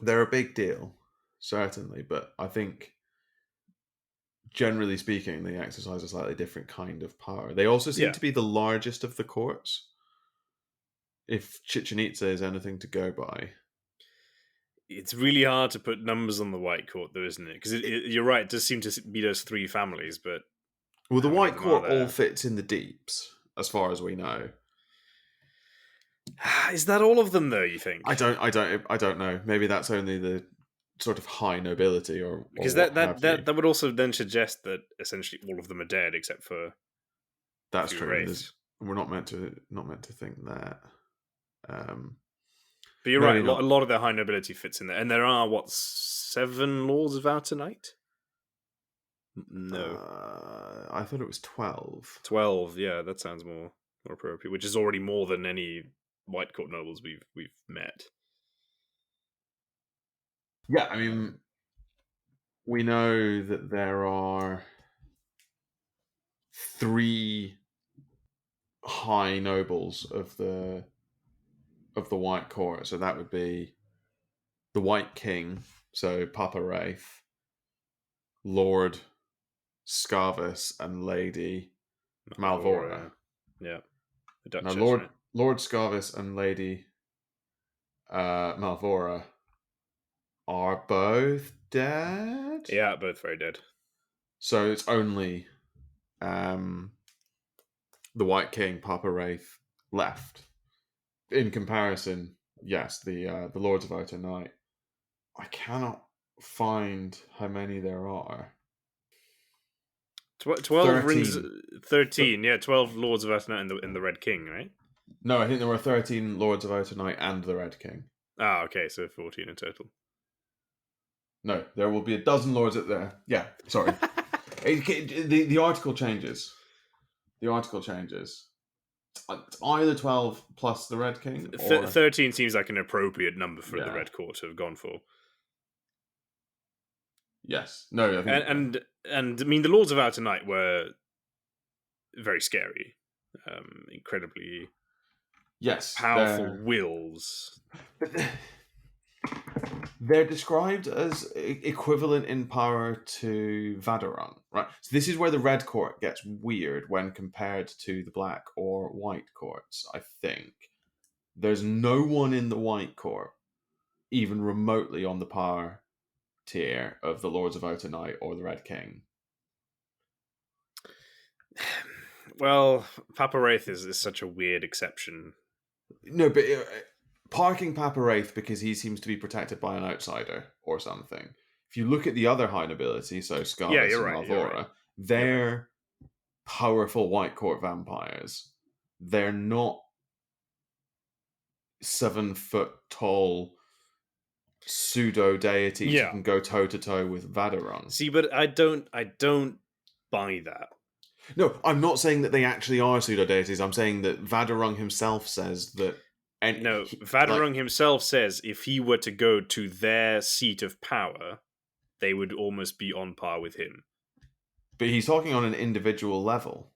they're a big deal, certainly, but I think generally speaking, they exercise a slightly different kind of power. They also seem Yeah, to be the largest of the courts. If Chichen Itza is anything to go by, it's really hard to put numbers on the white court, though, isn't it? Because you're right; it does seem to be those three families, but well, the how many of White them are Court all there? fits in the deeps, as far as we know. Is that all of them, though? You think? I don't know. Maybe that's only the sort of high nobility or Because what that have that you. that that would also then suggest that essentially all of them are dead except for a That's few true. wraiths. We're not meant to think that. Um, But you're right; Maybe a lot, a not. lot of their high nobility fits in there, and there are what 7 lords of Outer Night? No, I thought it was 12. 12. Yeah, that sounds more appropriate. Which is already more than any white court nobles we've met. Yeah, I mean, we know that there are 3 high nobles of the White Court. So that would be the White King, so Papa Wraith, Lord Scarvis, and Lady Malvora. Malvora, yeah, the Now, Duchess, Lord right? Lord Scarvis and Lady Malvora are both dead. Yeah, both very dead. So it's only the White King, Papa Wraith, left. In comparison, yes, the Lords of Outer Night. I cannot find how many there are. 12 rings, 13. 13. Yeah, 12 lords of Outer Night in the Red King, right? No, I think there were 13 Lords of Outer Night and the Red King. Ah, okay, so 14 in total. No, there will be a dozen Lords at there. Yeah, sorry. The article changes. The article changes. It's either 12 plus the Red King or 13 seems like an appropriate number for the yeah. Red Court to have gone for. Yes. No, I think And I mean, the Lords of Outer Night were very scary, incredibly yes, powerful wills. they're described as equivalent in power to Vadarung, right? So this is where the Red Court gets weird when compared to the Black or White Courts, I think. There's no one in the White Court even remotely on the power tier of the Lords of Outer Night or the Red King. Well, Papa Wraith is such a weird exception. No, but parking Papa Wraith because he seems to be protected by an outsider or something. If you look at the other high nobility, so Yeah, Scarvis you're and right. You're Malvora, right. they're powerful White Court vampires. They're not 7 foot tall pseudo deities who Yeah. can go toe to toe with Vadarung. See, but I don't buy that. No, I'm not saying that they actually are pseudo deities. I'm saying that Vadarung himself says that. No, Vadarung himself says if he were to go to their seat of power, they would almost be on par with him. But he's talking on an individual level.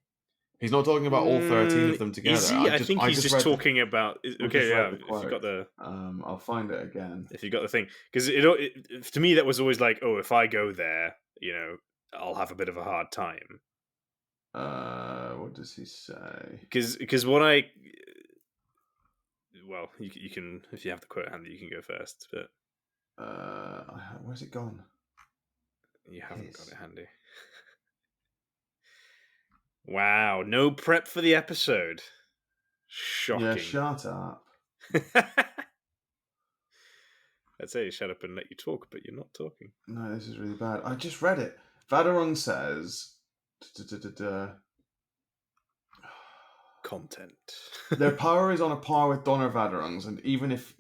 He's not talking about all 13 of them together. Is he? I think he's just talking about. Okay, yeah. If you got the, I'll find it again. If you got the thing, because to me that was always like, oh, if I go there, I'll have a bit of a hard time. What does he say? Because what I, well, you can, if you have the quote handy, you can go first. But where's it gone? You haven't got it handy. Wow, no prep for the episode. Shocking. Yeah, shut up. I'd say shut up and let you talk, but you're not talking. No, this is really bad. I just read it. Vadarung says, duh, duh, duh, duh, duh, Content. their power is on a par with Donner Vadarung's, and even if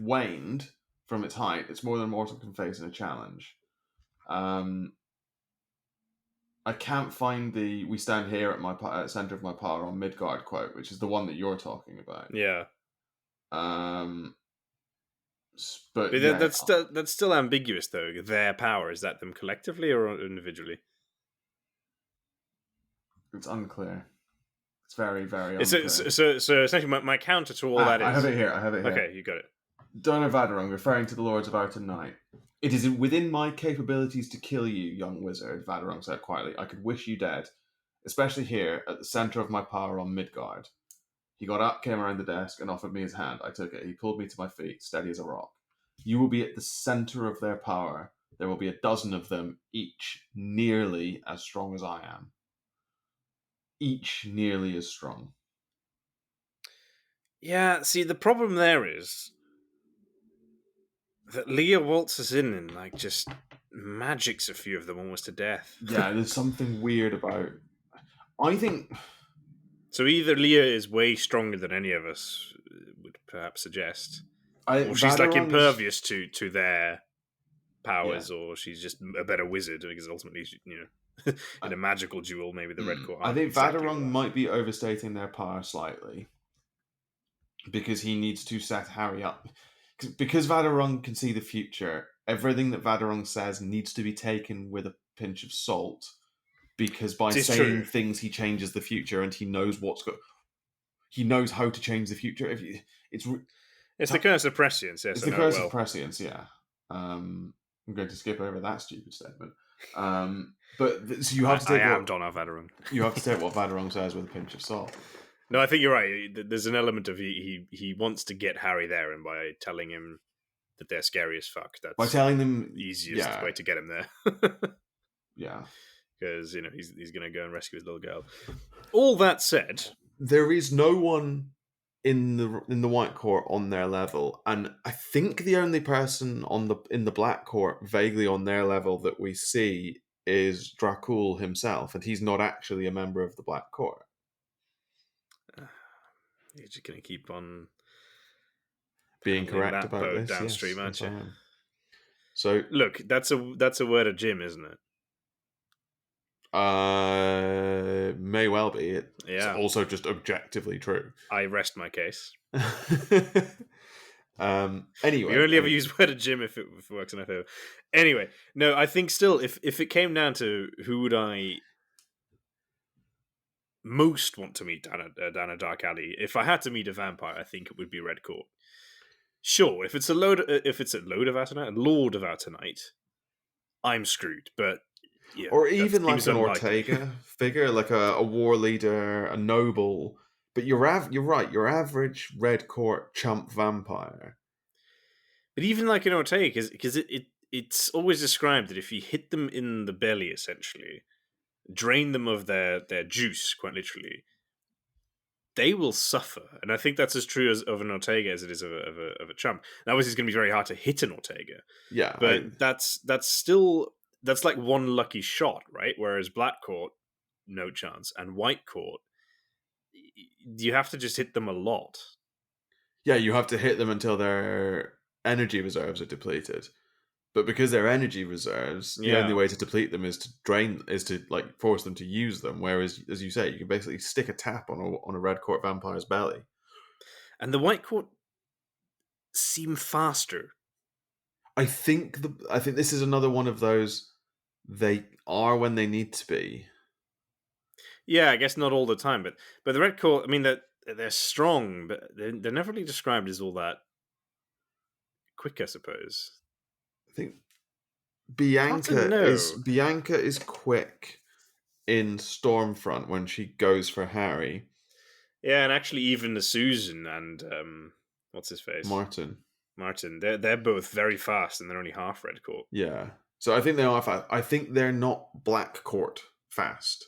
waned from its height, it's more than mortal can face in a challenge. I can't find the "We stand here at my center of my power on Midgard" quote, which is the one that you're talking about. Yeah. Um, but But yeah, that's still ambiguous, though. Their power, is that them collectively or individually? it's unclear. It's very, very So, unclear. essentially, my counter to all that I have is... it here. I have it here. Okay, you got it. Donner Vadarung, referring to the Lords of Outer Night. "It is within my capabilities to kill you, young wizard," Vadarung said quietly. "I could wish you dead, especially here at the center of my power on Midgard." He got up, came around the desk, and offered me his hand. I took it. He pulled me to my feet, steady as a rock. "You will be at the center of their power. There will be a dozen of them, each nearly as strong as I am. Each nearly as strong." Yeah, see, the problem there is that Leah waltzes in and like just magics a few of them almost to death. Yeah, there's something weird about. I think So either Leah is way stronger than any of us would perhaps suggest, or she's like Vadarung's. impervious to their Yeah. powers, or she's just a better wizard because ultimately, in a magical duel, maybe the Red Court I aren't think exactly Vadarung well. might be overstating their power slightly because he needs to set Harry up. Because Vadarung can see the future, everything that Vadarung says needs to be taken with a pinch of salt. Because by It's saying true. things, he changes the future, and he knows he knows how to change the future. It's It's the curse of prescience, yes, it's I the know it curse of well. prescience, yeah. I'm going to skip over that stupid statement. So you have to I take am what Don Avadaron. Vadarung says with a pinch of salt. No, I think you're right. There's an element of he wants to get Harry there, and by telling him that they're scary as fuck, By that's telling them, the easiest yeah, way to get him there. yeah. Because he's going to go and rescue his little girl. All that said, There is no one in the White Court on their level, and I think the only person in the Black Court vaguely on their level that we see is Dracul himself, and he's not actually a member of the Black Court. you're just going to keep on Being handling correct that about boat this, yes, downstream, aren't yes, I you? am. So, Look, that's a word of Jim, isn't it? may well be. It's Yeah, also just objectively true. I rest my case. We Anyway, only ever use word of Jim if it works in our favor. Anyway, no, I think still, if it came down to who would I most want to meet down a dark alley, if I had to meet a vampire, I think it would be Red Court. Sure, if it's a load of Outer Lord of Outer Night, I'm screwed. But yeah, or that even like seems an unlikely. Ortega figure, like a war leader, a noble. But you're right. Your average red court chump vampire. But even like an Ortega, because it's always described that if you hit them in the belly, essentially, drain them of their juice, quite literally, they will suffer. And I think that's as true of an Ortega as it is of a chump. Now, obviously, it's going to be very hard to hit an Ortega, Yeah, but that's still that's like one lucky shot, right? Whereas Black Court, no chance, and White Court, you have to just hit them a lot. yeah. You have to hit them until their energy reserves are depleted. But because they're energy reserves, the only Yeah, way to deplete them is to like force them to use them. Whereas, as you say, you can basically stick a tap on a red court vampire's belly. and the White Court seem faster. I think this is another one of those. They are when they need to be. Yeah, I guess not all the time, but the Red Court. I mean, they're strong, but they're never really described as all that quick. I suppose. I think Hard to know. Bianca is quick in Stormfront when she goes for Harry. Yeah, and actually, even the Susan and what's his face, Martin. Martin. They're both very fast, and they're only half Red Court. Yeah. So I think they are fast. I think they're not Black Court fast.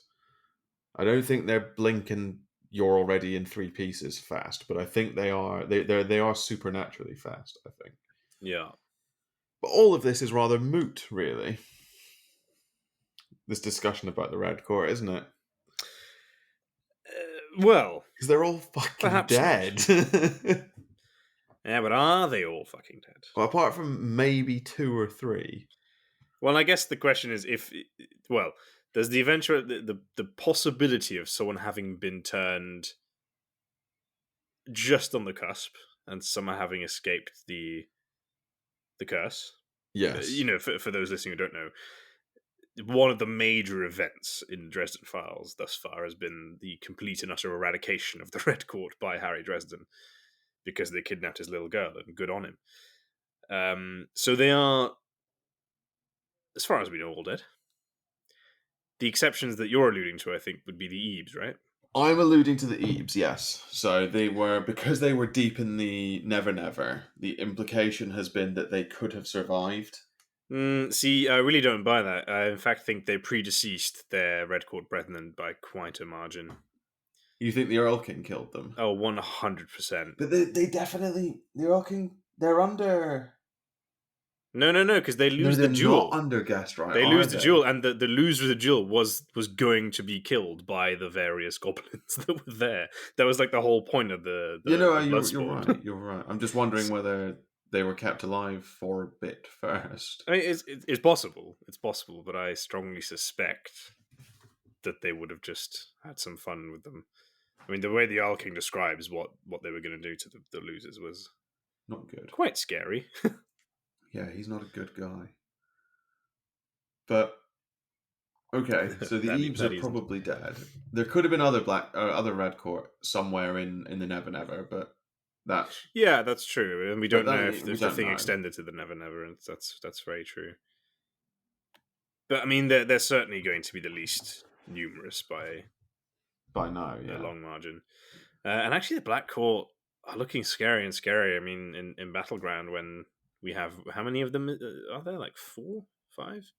I don't think they're blinking you're already in three pieces fast, but I think they are supernaturally fast, I think. Yeah. But all of this is rather moot, really. this discussion about the Red Court, isn't it? Well, Because they're all fucking perhaps not. dead. Yeah, but are they all fucking dead? Well, apart from maybe two or three. Well, I guess the question is if, well, there's the eventual, the possibility of someone having been turned just on the cusp and somehow having escaped the curse. Yes. For those listening who don't know, one of the major events in Dresden Files thus far has been the complete and utter eradication of the Red Court by Harry Dresden because they kidnapped his little girl, and good on him. So they are, as far as we know, all dead. The exceptions that you're alluding to, I think, would be the Ebes, right? I'm alluding to the Ebes, yes. So they were, because they were deep in the Never Never, the implication has been that they could have survived. See, I really don't buy that. I, in fact, think they predeceased their Red Court brethren by quite a margin. You think the Earl King killed them? Oh, 100%. But they definitely, the Earl King, they're under... No, because they No, lose they're the not duel. under guest right, They are lose the they? duel, and the loser of the duel was going to be killed by the various goblins that were there. That was like the whole point of the blood You're sport. right, you're right. I'm just wondering whether they were kept alive for a bit first. I mean, it's possible. It's possible, but I strongly suspect that they would have just had some fun with them. I mean, the way the Owl King describes what they were going to do to the losers was Not good. quite scary. Yeah, he's not a good guy. But okay, so the Ebes are that isn't. probably dead. There could have been other Red Court somewhere in the Never Never, but that's Yeah, that's true, and we don't know if we the don't thing know extended to the Never Never, and that's very true. But I mean, they're certainly going to be the least numerous by by now. a Yeah, long margin. And actually, the Black Court are looking scary and scary. I mean, in Battleground, when we have how many of them are there? Like 4, 5,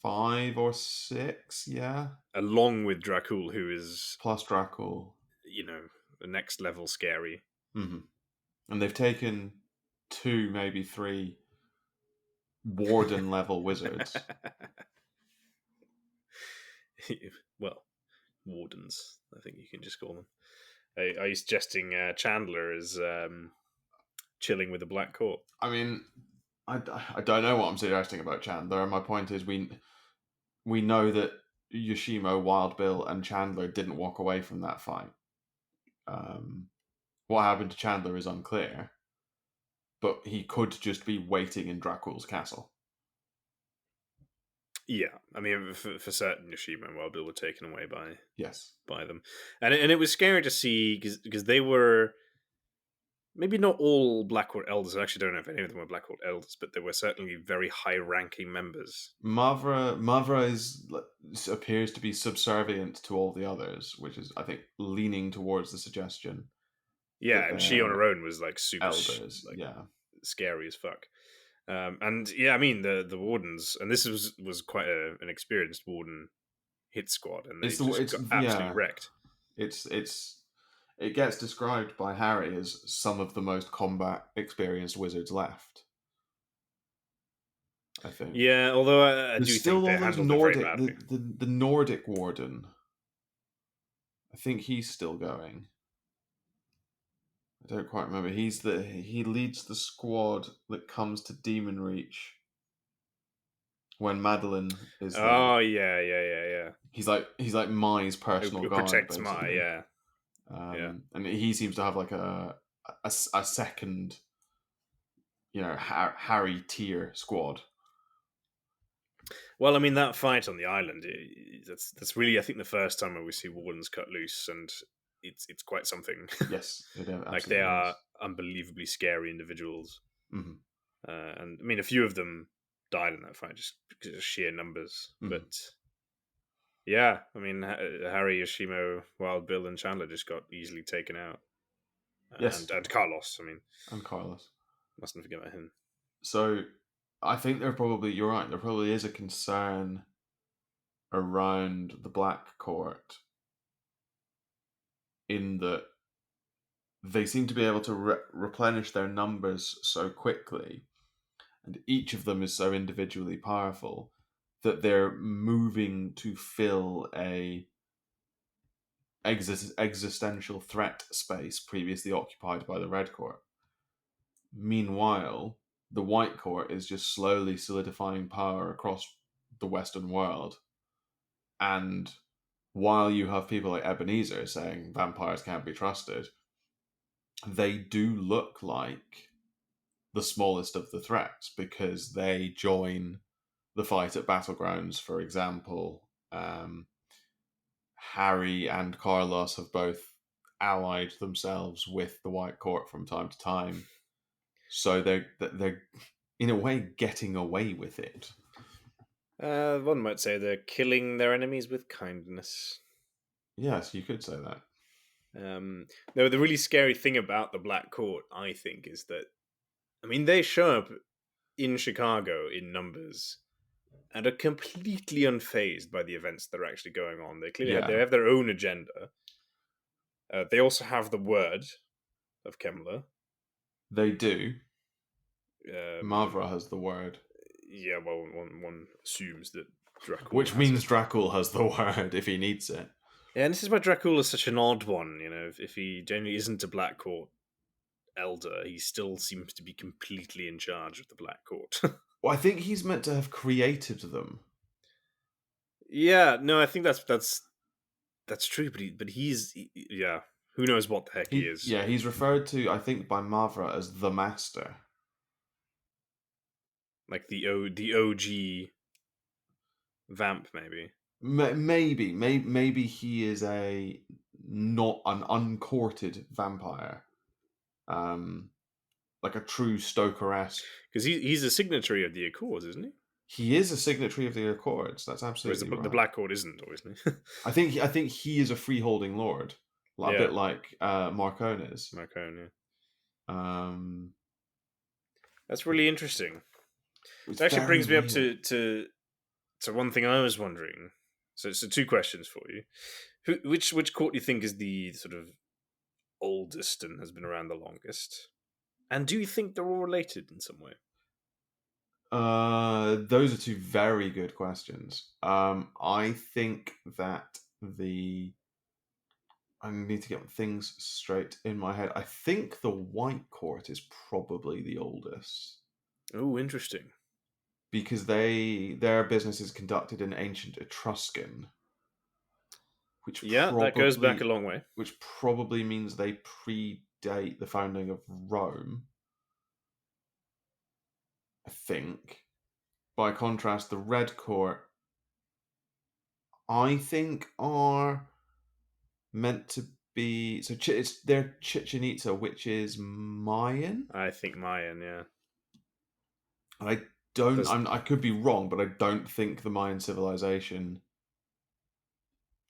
5 or 6. Yeah, along with Dracul, who is plus Dracul. the next level scary. Mm-hmm. And they've taken 2, maybe 3 warden level wizards. Well, wardens, I think you can just call them. Are you suggesting Chandler is chilling with the Black Court? I mean, I don't know what I'm suggesting about Chandler. My point is, we know that Yoshimo, Wild Bill, and Chandler didn't walk away from that fight. What happened to Chandler is unclear, but he could just be waiting in Dracul's castle. Yeah, I mean, for certain, Yoshimo and Wild Bill were taken away by them, and it was scary to see because they were maybe not all Blackcourt elders. I actually don't know if any of them were Blackcourt elders, but they were certainly very high-ranking members. Mavra appears to be subservient to all the others, which is, I think, leaning towards the suggestion. Yeah, and she on her own was like super elders, scary as fuck. And yeah, I mean the wardens, and this was quite an experienced warden hit squad, and they just got absolutely wrecked. It gets described by Harry as some of the most combat experienced wizards left. I think. Yeah, although I do still think they all those handled it very badly. the Nordic warden. I think he's still going. I don't quite remember. He leads the squad that comes to Demon Reach when Madeline is there. Oh yeah. He's like Mai's personal guard. Protects basically. Mai, yeah. And he seems to have like a second, Harry tier squad. Well, I mean that fight on the island, that's really, I think, the first time where we see wardens cut loose, and it's quite something. Yes, like they are unbelievably scary individuals. Mm-hmm. And I mean, a few of them died in that fight just because of sheer numbers. Mm-hmm. But yeah, I mean, Harry, Yoshimo, Wild Bill, and Chandler just got easily taken out. Yes, and Carlos. I mean, and Carlos. Mustn't forget about him. So, I think you're right. There probably is a concern around the Black Court in that they seem to be able to replenish their numbers so quickly, and each of them is so individually powerful that they're moving to fill a existential threat space previously occupied by the Red Court. Meanwhile, the White Court is just slowly solidifying power across the Western world. And while you have people like Ebenezer saying vampires can't be trusted, they do look like the smallest of the threats because they join the fight at battlegrounds. For example, Harry and Carlos have both allied themselves with the White Court from time to time, so they're in a way getting away with it. One might say they're killing their enemies with kindness. Yes, you could say that. No, the really scary thing about the Black Court, I think, is that they show up in Chicago in numbers and are completely unfazed by the events that are actually going on. They clearly Yeah, have their own agenda. They also have the word of Kemmler. they do. Um, Mavra has the word, yeah, well, one assumes that Dracul which has means it. Dracul has the word if he needs it. Yeah, and this is why Dracul is such an odd one. If he generally isn't a Black Court elder, he still seems to be completely in charge of the Black Court. Well, I think he's meant to have created them. Yeah, no, I think that's true. But yeah. Who knows what the heck he is? He's referred to, I think, by Mavra as the Master. Like the OG vamp, maybe. Maybe he is not an uncourted vampire, like a true Stoker-esque. Because he's a signatory of the Accords, isn't he? He is a signatory of the Accords. That's Whereas absolutely the right. Black Court isn't, obviously. I think he is a freeholding lord, a Yeah, bit like Marcone is. Marcone. Um, That's really interesting. it's It actually very brings me up weird. to one thing I was wondering. So two questions for you. Which court do you think is the sort of oldest and has been around the longest? And do you think they're all related in some way? Those are two very good questions. I think that I need to get things straight in my head. I think the White Court is probably the oldest Oh, interesting. because their business is conducted in ancient Etruscan, which Yeah, that goes back a probably long way. means they predate the founding of Rome. I think. By contrast, the Red Court, I think, are meant to be they're Chichen Itza, which is Mayan. I think Mayan, yeah. I don't. There's, I could be wrong, but I don't think the Mayan civilization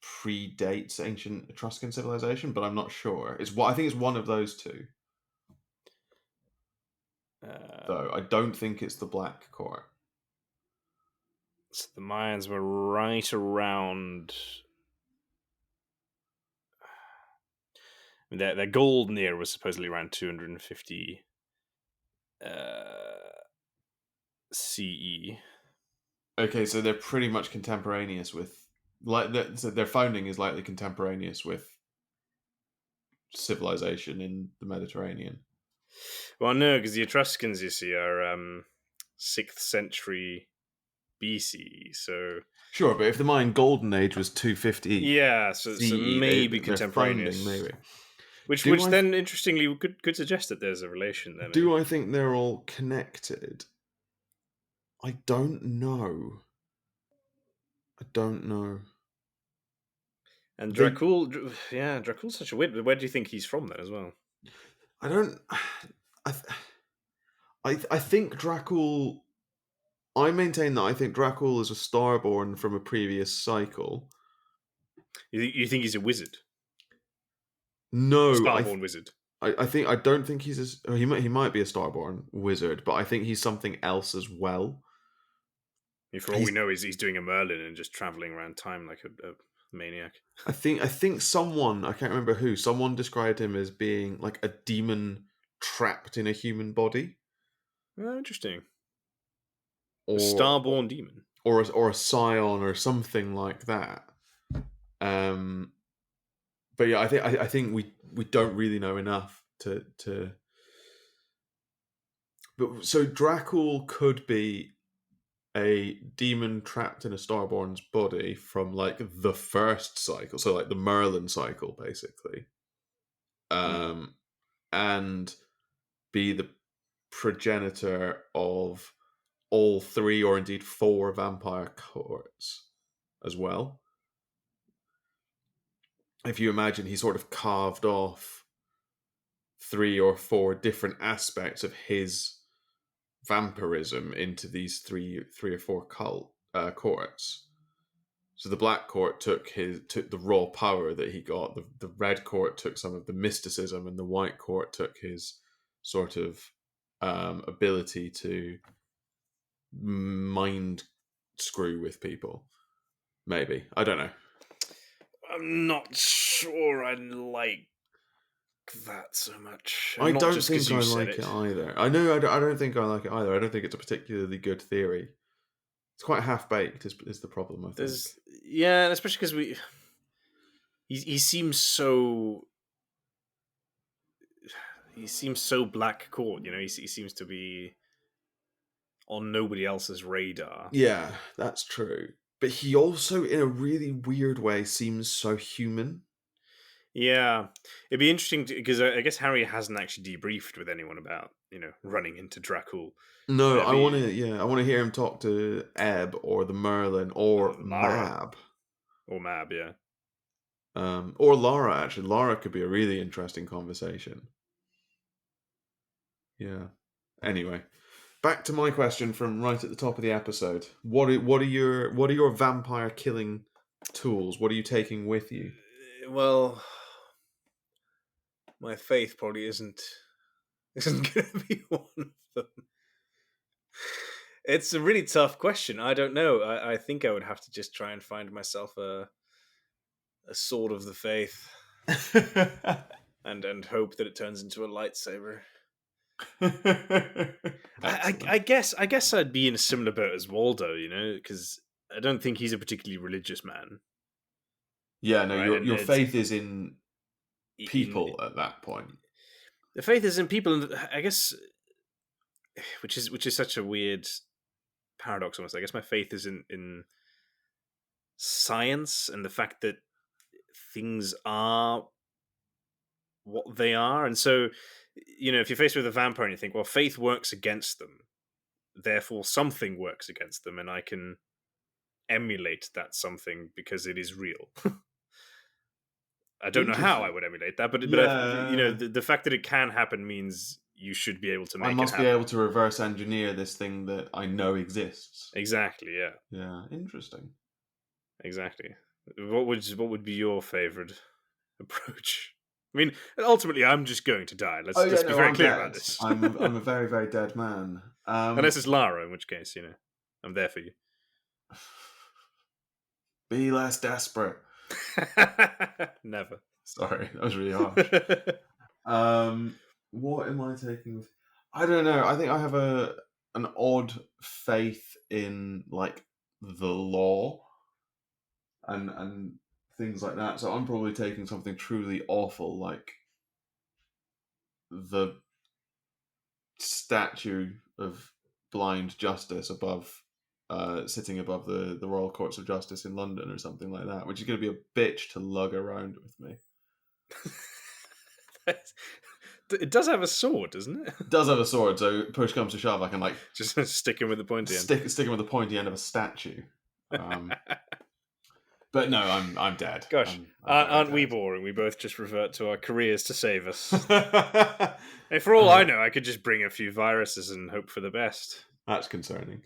predates ancient Etruscan civilization. But I'm not sure. I think it's one of those two. Though I don't think it's the Black Court. so the Mayans were right around. Their golden era was supposedly around 250 CE. Okay, so they're pretty much contemporaneous with so their founding is likely contemporaneous with civilization in the Mediterranean. Well, no, because the Etruscans, you see, are 6th century BCE. So Sure, but if the Mayan Golden Age was 250 yeah, so CE, maybe their founding contemporaneous. maybe. Which Do I then interestingly could suggest that there's a relation there. do Maybe. I think they're all connected? I don't know. I don't know. And They Dracul's such a weird. But where do you think he's from then as well? I don't I I think Dracul I maintain that I think Dracul is a starborn from a previous cycle. You think he's a wizard, a No, starborn wizard? I don't think he's he might be a starborn wizard, but I think he's something else as well. For all we He's know, he's doing a Merlin and just traveling around time like a maniac. I think someone, I can't remember who, someone described him as being like a demon trapped in a human body, Oh, interesting. A or starborn demon. or a scion or something like that. Um, but yeah, I think we don't really know enough to. But so Dracul could be a demon trapped in a Starborn's body from like the first cycle, so like the Merlin cycle, basically, Mm. um, and be the progenitor of all three or indeed four vampire cohorts as well. If you imagine, he sort of carved off three or four different aspects of his vampirism into these three or four courts. So the Black Court took the raw power that he got. The Red Court took some of the mysticism, and the White Court took his sort of ability to mind screw with people. Maybe, I don't know. I'm not sure I like that so much, I and not don't just because think you I said like it it. either. I know I don't think I like it either. I don't think it's a particularly good theory. It's quite half baked. Is the problem? I think. There's yeah, and especially because he seems so black court. You know, he seems to be on nobody else's radar. Yeah, that's true. But he also, in a really weird way, seems so human. Yeah, it'd be interesting because I guess Harry hasn't actually debriefed with anyone about running into Dracul. No, It'd I want be to. Yeah, I want to hear him talk to Ebb or the Merlin or Lara Mab, or Mab. Yeah. or Lara. Actually, Lara could be a really interesting conversation. Yeah. Anyway, back to my question from right at the top of the episode. What are your vampire killing tools? What are you taking with you? Well, my faith probably isn't going to be one of them. It's a really tough question. I don't know. I think I would have to just try and find myself a sword of the faith and hope that it turns into a lightsaber. Excellent. I guess I'd be in a similar boat as Waldo, because I don't think he's a particularly religious man, Yeah, no, right? And your it's faith is in in people at that point. the faith is in people, and I guess which is such a weird paradox almost. I guess my faith is in science and the fact that things are what they are, and so if you're faced with a vampire and you think, well, faith works against them, therefore something works against them, and I can emulate that something because it is real. I don't know how I Interesting. would emulate that, but Yeah, the fact that it can happen means you should be able to I make it must be happen. able to reverse engineer this thing that I know exists. Exactly. Yeah. Yeah, interesting. Exactly. What would be your favorite approach? I mean, ultimately, I'm just going to die. Oh Let's yeah, be no, very I'm clear about dead. this. I'm a very very dead man. Unless it's Lara, in which case, I'm there for you. Be less desperate. Never. Sorry, that was really harsh. What am I taking with? I don't know. I think I have an odd faith in like the law and things like that. So I'm probably taking something truly awful like the statue of blind justice sitting above the Royal Courts of Justice in London or something like that, which is going to be a bitch to lug around with me. It does have a sword, doesn't it? It does have a sword, so push comes to shove, I can like Just stick him with the pointy end. stick him with the pointy end of a statue. But no, I'm dead. Gosh, I'm very aren't we dead. boring? We both just revert to our careers to save us. Hey, for all I know, I could just bring a few viruses and hope for the best. That's concerning.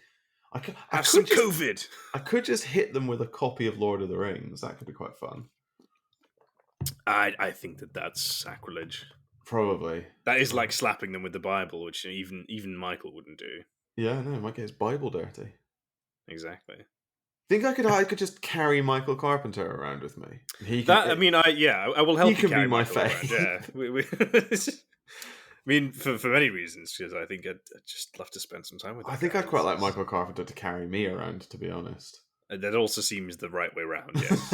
I Have some just COVID. I could just hit them with a copy of Lord of the Rings. That could be quite fun. I think that's sacrilege. Probably. That is like slapping them with the Bible, which even Michael wouldn't do. Yeah, no, might get his Bible dirty. Exactly. Think I could just carry Michael Carpenter around with me. He can. I will help He you can carry be my Michael around. faith. Yeah, mean, for many reasons, because I think I'd just love to spend some time with I that think guy. I'd quite like Michael Carpenter to carry me around, to be honest. That also seems the right way round. Yes,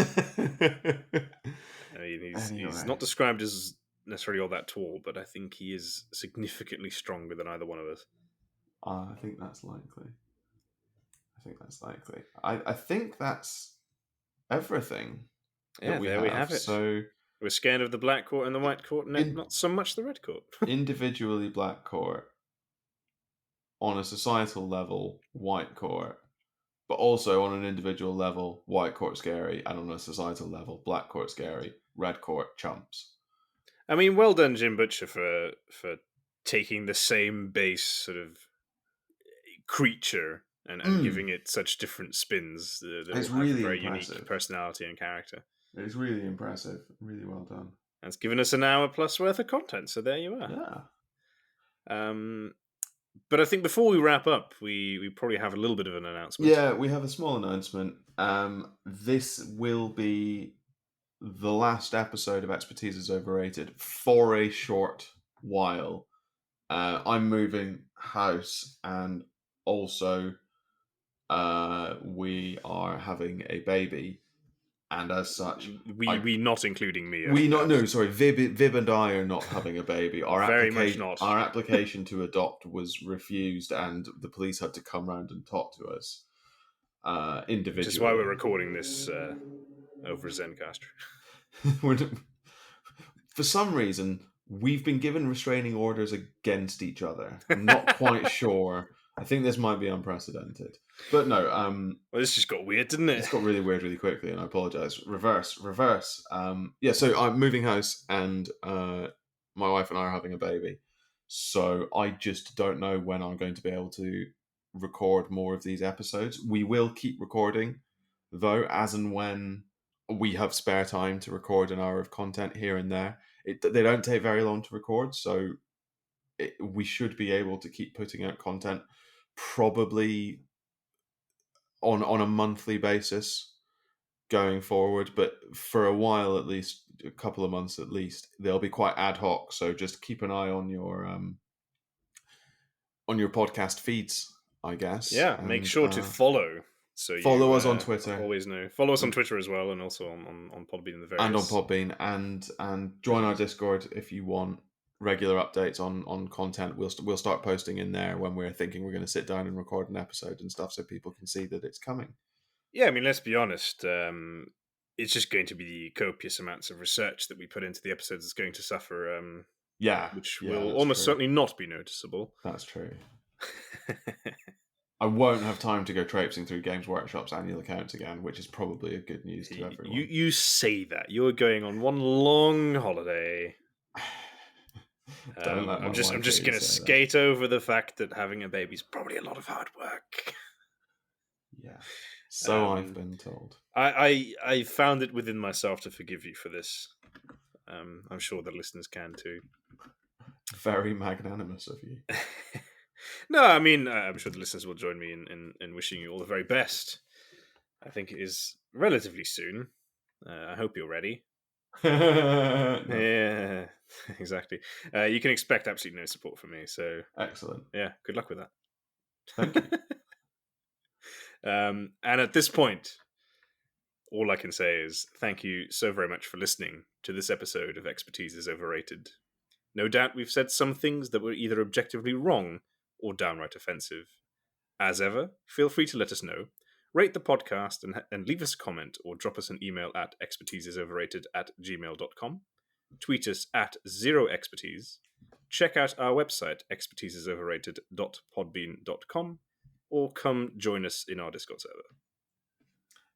I mean he's Anyway, not described as necessarily all that tall, but I think he is significantly stronger than either one of us. I think that's likely. I think that's everything that Yeah, we there we have. have it. So, We're scared of the black court and the white court, in not so much the red court. individually black court, on a societal level, white court, but also on an individual level, white court scary, and on a societal level, black court scary, red court chumps. I mean, well done, Jim Butcher, for taking the same base sort of creature and Mm, giving it such different spins. They all it's have a really very unique impressive. personality and character. It's really impressive. Really well done. And it's given us an hour plus worth of content, so there you are. Yeah. Um, but I think before we wrap up, we probably have a little bit of an announcement. Yeah, we have a small announcement. This will be the last episode of Expertise is Overrated for a short while. I'm moving house, and also we are having a baby, and as such, We not including me. I we should not add. no sorry Vib and I are not having a baby. Very much not. Our application to adopt was refused, and the police had to come round and talk to us individually. Which is why we're recording this over Zencastr. For some reason, we've been given restraining orders against each other. I'm not quite sure. I think this might be unprecedented. But no, Well, this just got weird, didn't it? it's got really weird really quickly, and I apologize. Reverse. Yeah, so I'm moving house, and my wife and I are having a baby. So I just don't know when I'm going to be able to record more of these episodes. We will keep recording, though, as and when we have spare time to record an hour of content here and there. They don't take very long to record, so we should be able to keep putting out content probably on a monthly basis going forward, but for a while, at least a couple of months at least, they'll be quite ad hoc. So just keep an eye on your podcast feeds, I guess. Yeah, and make sure to follow. So follow you us on Twitter. Always know. Follow us on Twitter as well, and also on Podbean and the various. And on Podbean, and join our Discord if you want regular updates on content. We'll start posting in there when we're thinking we're going to sit down and record an episode and stuff, so people can see that it's coming. Yeah, I mean, let's be honest. It's just going to be the copious amounts of research that we put into the episodes that's going to suffer. Which will almost certainly not be noticeable. That's true. I won't have time to go traipsing through Games Workshop's annual accounts again, which is probably a good news to everyone. You say that. You're going on one long holiday. I'm just going to skate over the fact that having a baby is probably a lot of hard work. Yeah. So I've been told. I found it within myself to forgive you for this. I'm sure the listeners can too. Very magnanimous of you. No, I mean, I'm sure the listeners will join me in wishing you all the very best. I think it is relatively soon. I hope you're ready. No. Yeah, exactly. You can expect absolutely no support from me. So excellent. Yeah, good luck with that. Thank you. And at this point, all I can say is thank you so very much for listening to this episode of Expertise is Overrated. No doubt we've said some things that were either objectively wrong or downright offensive. As ever, feel free to let us know. Rate the podcast and leave us a comment or drop us an email at expertiseisoverrated@gmail.com. Tweet us at @0expertise. Check out our website, expertiseisoverrated.podbean.com, or come join us in our Discord server.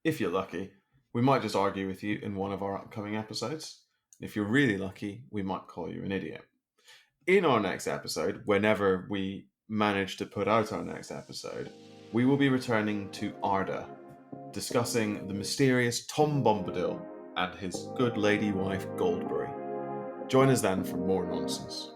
If you're lucky, we might just argue with you in one of our upcoming episodes. If you're really lucky, we might call you an idiot. In our next episode, whenever we manage to put out our next episode, we will be returning to Arda, discussing the mysterious Tom Bombadil and his good lady wife Goldberry. Join us then for more nonsense.